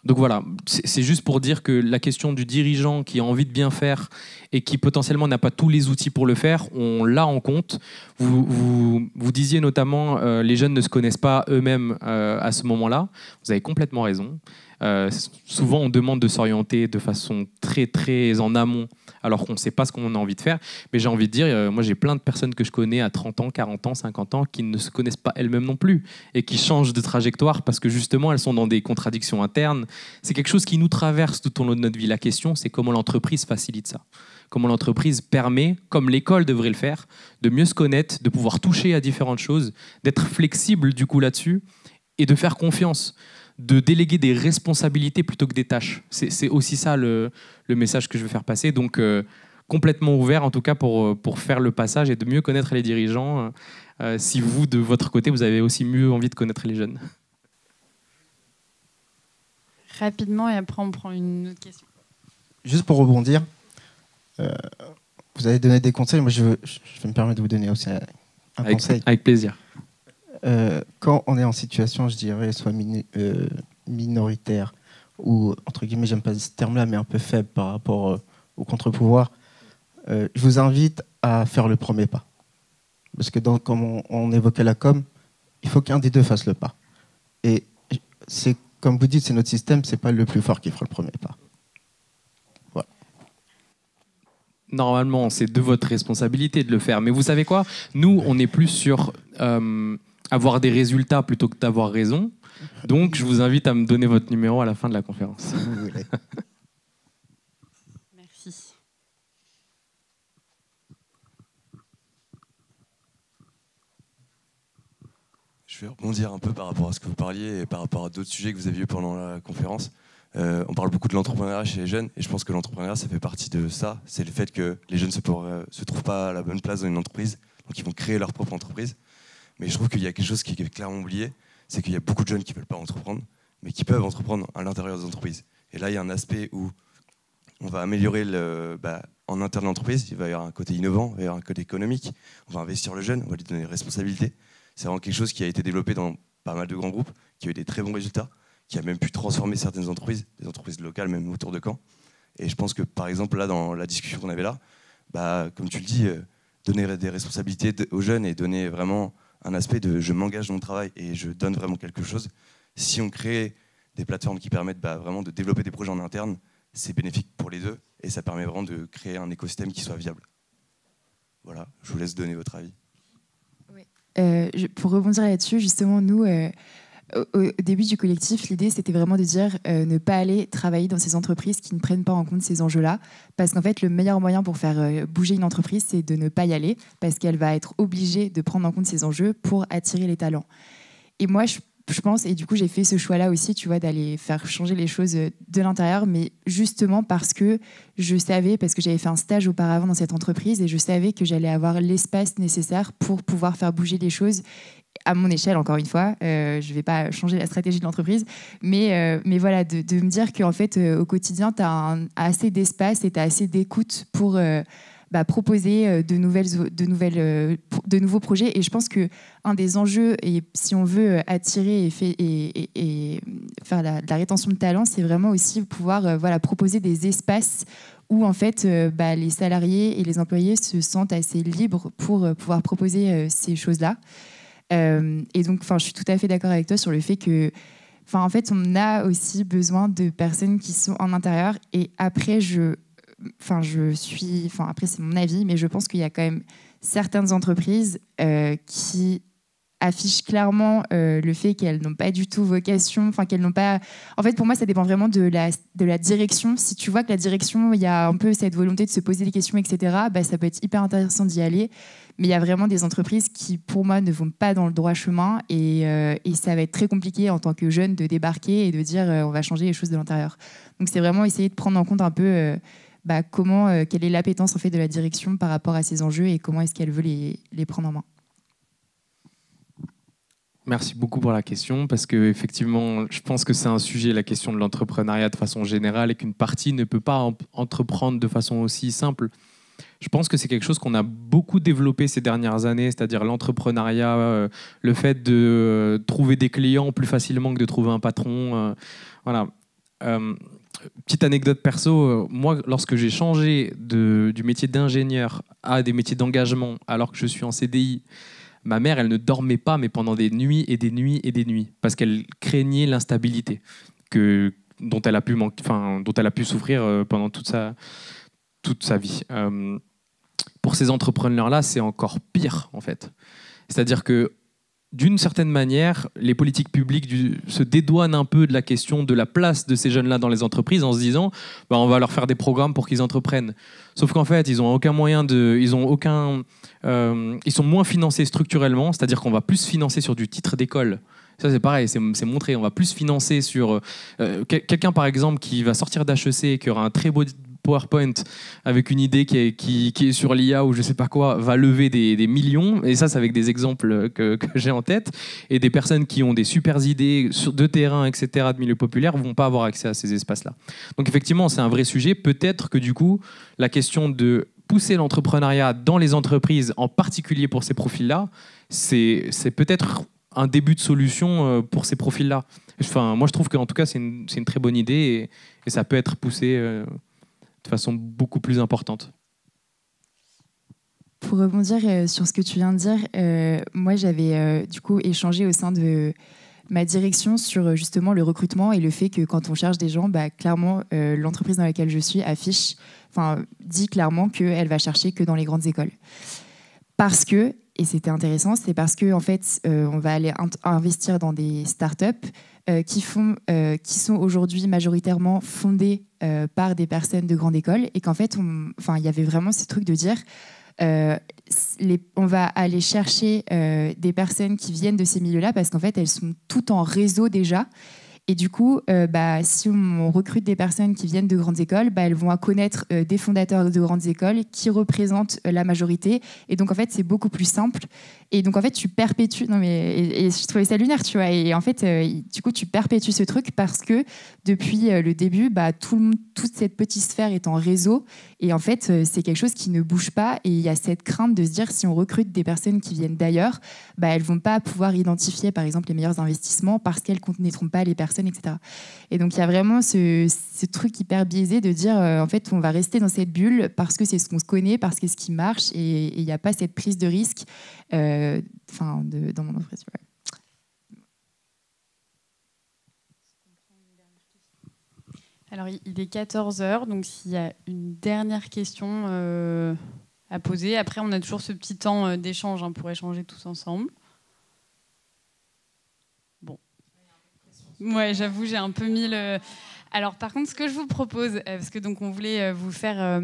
Donc voilà, c'est juste pour dire que la question du dirigeant qui a envie de bien faire et qui potentiellement n'a pas tous les outils pour le faire, on l'a en compte. Vous disiez notamment les jeunes ne se connaissent pas eux-mêmes à ce moment-là. Vous avez complètement raison. Souvent, on demande de s'orienter de façon très, très en amont, alors qu'on ne sait pas ce qu'on a envie de faire. Mais j'ai envie de dire, moi, j'ai plein de personnes que je connais à 30 ans, 40 ans, 50 ans, qui ne se connaissent pas elles-mêmes non plus et qui changent de trajectoire parce que, justement, elles sont dans des contradictions internes. C'est quelque chose qui nous traverse tout au long de notre vie. La question, c'est comment l'entreprise facilite ça. Comment l'entreprise permet, comme l'école devrait le faire, de mieux se connaître, de pouvoir toucher à différentes choses, d'être flexible, du coup, là-dessus et de faire confiance, de déléguer des responsabilités plutôt que des tâches. C'est aussi ça le message que je veux faire passer. Donc, complètement ouvert, en tout cas, pour faire le passage et de mieux connaître les dirigeants, si vous, de votre côté, vous avez aussi mieux envie de connaître les jeunes. Rapidement, et après, on prend une autre question. Juste pour rebondir, vous avez donné des conseils. Moi, je vais me permettre de vous donner aussi un conseil. Avec plaisir. Quand on est en situation, je dirais, soit minoritaire ou, entre guillemets, j'aime pas ce terme-là, mais un peu faible par rapport au contre-pouvoir, je vous invite à faire le premier pas. Parce que comme on évoquait la com, il faut qu'un des deux fasse le pas. Et c'est, comme vous dites, c'est notre système, c'est pas le plus fort qui fera le premier pas. Voilà. Normalement, c'est de votre responsabilité de le faire. Mais vous savez quoi ? Nous, on est plus sur avoir des résultats plutôt que d'avoir raison. Donc, je vous invite à me donner votre numéro à la fin de la conférence. Si vous voulez. Merci. Je vais rebondir un peu par rapport à ce que vous parliez et par rapport à d'autres sujets que vous avez vus pendant la conférence. On parle beaucoup de l'entrepreneuriat chez les jeunes et je pense que l'entrepreneuriat, ça fait partie de ça. C'est le fait que les jeunes se trouvent pas à la bonne place dans une entreprise, donc ils vont créer leur propre entreprise. Mais je trouve qu'il y a quelque chose qui est clairement oublié, c'est qu'il y a beaucoup de jeunes qui ne veulent pas entreprendre, mais qui peuvent entreprendre à l'intérieur des entreprises. Et là, il y a un aspect où on va améliorer en interne de l'entreprise, il va y avoir un côté innovant, il va y avoir un côté économique, on va investir le jeune, on va lui donner des responsabilités. C'est vraiment quelque chose qui a été développé dans pas mal de grands groupes, qui a eu des très bons résultats, qui a même pu transformer certaines entreprises, des entreprises locales, même autour de Caen. Et je pense que, par exemple, là, dans la discussion qu'on avait là, comme tu le dis, donner des responsabilités aux jeunes et donner vraiment un aspect de je m'engage dans mon travail et je donne vraiment quelque chose. Si on crée des plateformes qui permettent vraiment de développer des projets en interne, c'est bénéfique pour les deux et ça permet vraiment de créer un écosystème qui soit viable. Voilà, je vous laisse donner votre avis. Pour rebondir là-dessus, justement, nous, au début du collectif, l'idée, c'était vraiment de dire ne pas aller travailler dans ces entreprises qui ne prennent pas en compte ces enjeux-là. Parce qu'en fait, le meilleur moyen pour faire bouger une entreprise, c'est de ne pas y aller, parce qu'elle va être obligée de prendre en compte ces enjeux pour attirer les talents. Et moi, je pense, et du coup, j'ai fait ce choix-là aussi, tu vois, d'aller faire changer les choses de l'intérieur, mais justement parce que je savais, parce que j'avais fait un stage auparavant dans cette entreprise, et je savais que j'allais avoir l'espace nécessaire pour pouvoir faire bouger les choses à mon échelle, encore une fois. Je ne vais pas changer la stratégie de l'entreprise, mais voilà, de me dire qu'en fait, au quotidien, tu as assez d'espace et tu as assez d'écoute pour proposer de nouveaux projets. Et je pense qu'un des enjeux, et si on veut attirer et faire de la rétention de talent, c'est vraiment aussi pouvoir proposer des espaces où en fait, les salariés et les employés se sentent assez libres pour pouvoir proposer ces choses-là. Et donc, je suis tout à fait d'accord avec toi sur le fait que, en fait, on a aussi besoin de personnes qui sont en intérieur. Et après, après c'est mon avis, mais je pense qu'il y a quand même certaines entreprises qui affichent clairement le fait qu'elles n'ont pas du tout vocation, qu'elles n'ont pas. En fait, pour moi, ça dépend vraiment de la direction. Si tu vois que la direction, il y a un peu cette volonté de se poser des questions, etc., ça peut être hyper intéressant d'y aller. Mais il y a vraiment des entreprises qui, pour moi, ne vont pas dans le droit chemin et ça va être très compliqué en tant que jeune de débarquer et de dire on va changer les choses de l'intérieur. Donc, c'est vraiment essayer de prendre en compte un peu quelle est l'appétence en fait, de la direction par rapport à ces enjeux et comment est-ce qu'elle veut les prendre en main. Merci beaucoup pour la question, parce que effectivement, je pense que c'est un sujet, la question de l'entrepreneuriat de façon générale, et qu'une partie ne peut pas entreprendre de façon aussi simple. Je pense que c'est quelque chose qu'on a beaucoup développé ces dernières années, c'est-à-dire l'entrepreneuriat, le fait de trouver des clients plus facilement que de trouver un patron. Voilà. Petite anecdote perso, moi, lorsque j'ai changé du métier d'ingénieur à des métiers d'engagement, alors que je suis en CDI, ma mère, elle ne dormait pas, mais pendant des nuits et des nuits et des nuits, parce qu'elle craignait l'instabilité dont elle a pu souffrir pendant toute sa vie. Pour ces entrepreneurs-là, c'est encore pire, en fait. C'est-à-dire que, d'une certaine manière, les politiques publiques se dédouanent un peu de la question de la place de ces jeunes-là dans les entreprises en se disant on va leur faire des programmes pour qu'ils entreprennent. Sauf qu'en fait, ils ont aucun moyen ils sont moins financés structurellement, c'est-à-dire qu'on va plus financer sur du titre d'école. Ça, c'est pareil, c'est montré. On va plus financer sur quelqu'un, par exemple, qui va sortir d'HEC, qui aura un très beau PowerPoint avec une idée qui est sur l'IA ou je sais pas quoi, va lever des millions. Et ça, c'est avec des exemples que j'ai en tête. Et des personnes qui ont des super idées de terrain, etc., de milieu populaire, vont pas avoir accès à ces espaces-là. Donc effectivement, c'est un vrai sujet. Peut-être que du coup, la question de pousser l'entrepreneuriat dans les entreprises, en particulier pour ces profils-là, c'est peut-être un début de solution pour ces profils-là. Moi, je trouve qu'en tout cas, c'est une très bonne idée et ça peut être poussé de façon beaucoup plus importante. Pour rebondir sur ce que tu viens de dire, moi, j'avais du coup échangé au sein de ma direction sur justement le recrutement et le fait que quand on cherche des gens, clairement, l'entreprise dans laquelle je suis dit clairement qu'elle va chercher que dans les grandes écoles. Parce que, et c'était intéressant, c'est parce que en fait, on va aller investir dans des startups qui sont aujourd'hui majoritairement fondées par des personnes de grande école et qu'en fait, il y avait vraiment ce truc de dire on va aller chercher des personnes qui viennent de ces milieux-là parce qu'en fait, elles sont toutes en réseau déjà. Et du coup, si on recrute des personnes qui viennent de grandes écoles, elles vont connaître des fondateurs de grandes écoles qui représentent la majorité. Et donc, en fait, c'est beaucoup plus simple. Et donc, en fait, tu perpétues... et je trouvais ça lunaire, tu vois. Et en fait, du coup, tu perpétues ce truc parce que depuis le début, toute cette petite sphère est en réseau. Et en fait, c'est quelque chose qui ne bouge pas. Et il y a cette crainte de se dire, si on recrute des personnes qui viennent d'ailleurs, elles ne vont pas pouvoir identifier, par exemple, les meilleurs investissements parce qu'elles ne connaîtront pas les personnes personnes, etc. Et donc il y a vraiment ce truc hyper biaisé de dire en fait on va rester dans cette bulle parce que c'est ce qu'on se connaît, parce que c'est ce qui marche, et il n'y a pas cette prise de risque dans mon entreprise. Ouais. Alors, il est 14 h, donc s'il y a une dernière question à poser. Après, on a toujours ce petit temps d'échange pour échanger tous ensemble. Bon. Ouais, j'avoue, j'ai un peu mis le... Alors, par contre, ce que je vous propose, parce que donc on voulait vous faire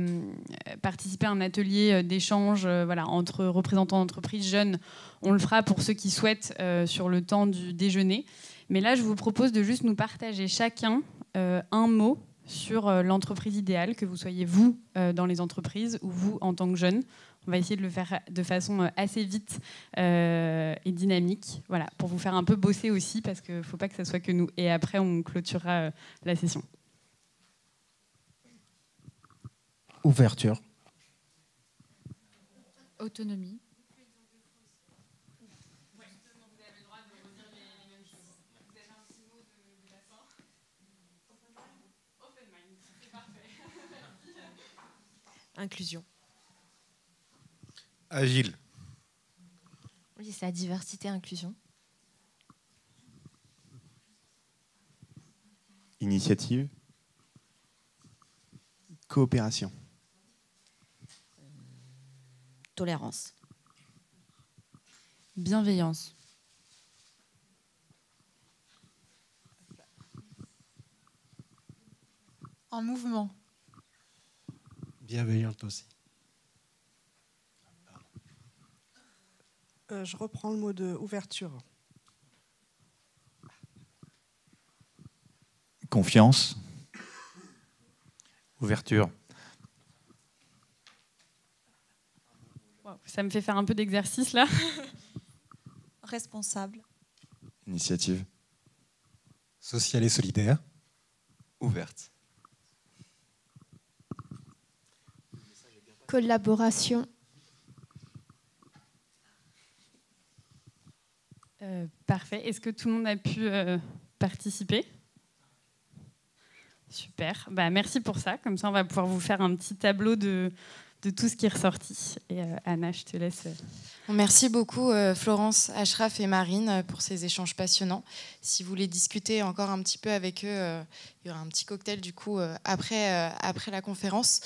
participer à un atelier d'échange entre représentants d'entreprises jeunes, on le fera pour ceux qui souhaitent sur le temps du déjeuner. Mais là, je vous propose de juste nous partager chacun un mot sur l'entreprise idéale, que vous soyez vous dans les entreprises ou vous en tant que jeune. On va essayer de le faire de façon assez vite et dynamique, voilà, pour vous faire un peu bosser aussi, parce qu'il ne faut pas que ça soit que nous. Et après, on clôturera la session. Ouverture. Autonomie. Inclusion. Agile. Oui, c'est la diversité, inclusion. Initiative. Coopération. Tolérance. Bienveillance. En mouvement. Bienveillante aussi. Je reprends le mot de ouverture. Confiance. Ouverture. Wow, ça me fait faire un peu d'exercice là. Responsable. Initiative. Sociale et solidaire. Ouverte. Collaboration. Parfait. Est-ce que tout le monde a pu participer ? Super. Merci pour ça. Comme ça, on va pouvoir vous faire un petit tableau de tout ce qui est ressorti. Et Anna, je te laisse. Merci beaucoup Florence, Ashraf et Marine pour ces échanges passionnants. Si vous voulez discuter encore un petit peu avec eux, il y aura un petit cocktail du coup après la conférence.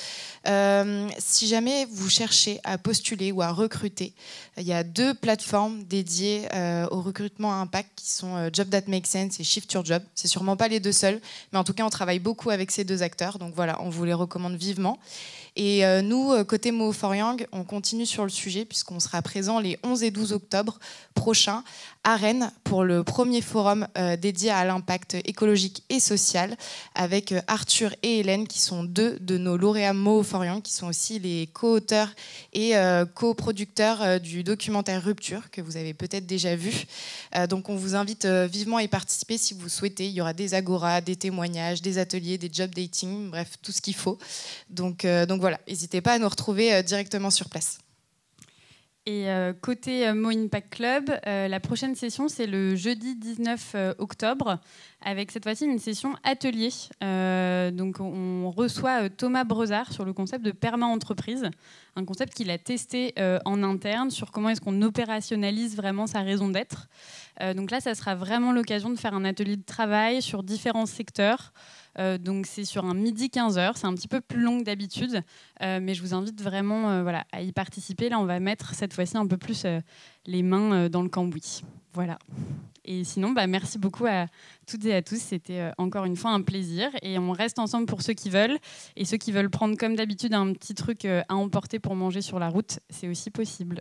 Si jamais vous cherchez à postuler ou à recruter, il y a 2 plateformes dédiées au recrutement à impact qui sont Job That Makes Sense et Shift Your Job. C'est sûrement pas les 2 seuls, mais en tout cas on travaille beaucoup avec ces 2 acteurs. Donc voilà, on vous les recommande vivement. Et nous, côté Mo for Young, on continue sur le sujet puisqu'on sera présent les 11 et 12 octobre prochains à Rennes pour le premier forum dédié à l'impact écologique et social avec Arthur et Hélène qui sont 2 de nos lauréats Mo for Young, qui sont aussi les co-auteurs et coproducteurs du documentaire Rupture que vous avez peut-être déjà vu. Donc on vous invite vivement à y participer si vous souhaitez. Il y aura des agoras, des témoignages, des ateliers, des job dating, bref, tout ce qu'il faut. Donc voilà, n'hésitez pas à nous retrouver directement sur place. Et côté Mo Impact Club, la prochaine session, c'est le jeudi 19 octobre, avec cette fois-ci une session atelier. Donc on reçoit Thomas Brezard sur le concept de perma-entreprise, un concept qu'il a testé en interne sur comment est-ce qu'on opérationnalise vraiment sa raison d'être. Donc là, ça sera vraiment l'occasion de faire un atelier de travail sur différents secteurs. Donc c'est sur un midi 15h, c'est un petit peu plus long que d'habitude, mais je vous invite vraiment à y participer. Là, on va mettre cette fois-ci un peu plus les mains dans le cambouis. Voilà. Et sinon, merci beaucoup à toutes et à tous. C'était encore une fois un plaisir. Et on reste ensemble pour ceux qui veulent. Et ceux qui veulent prendre comme d'habitude un petit truc à emporter pour manger sur la route, c'est aussi possible.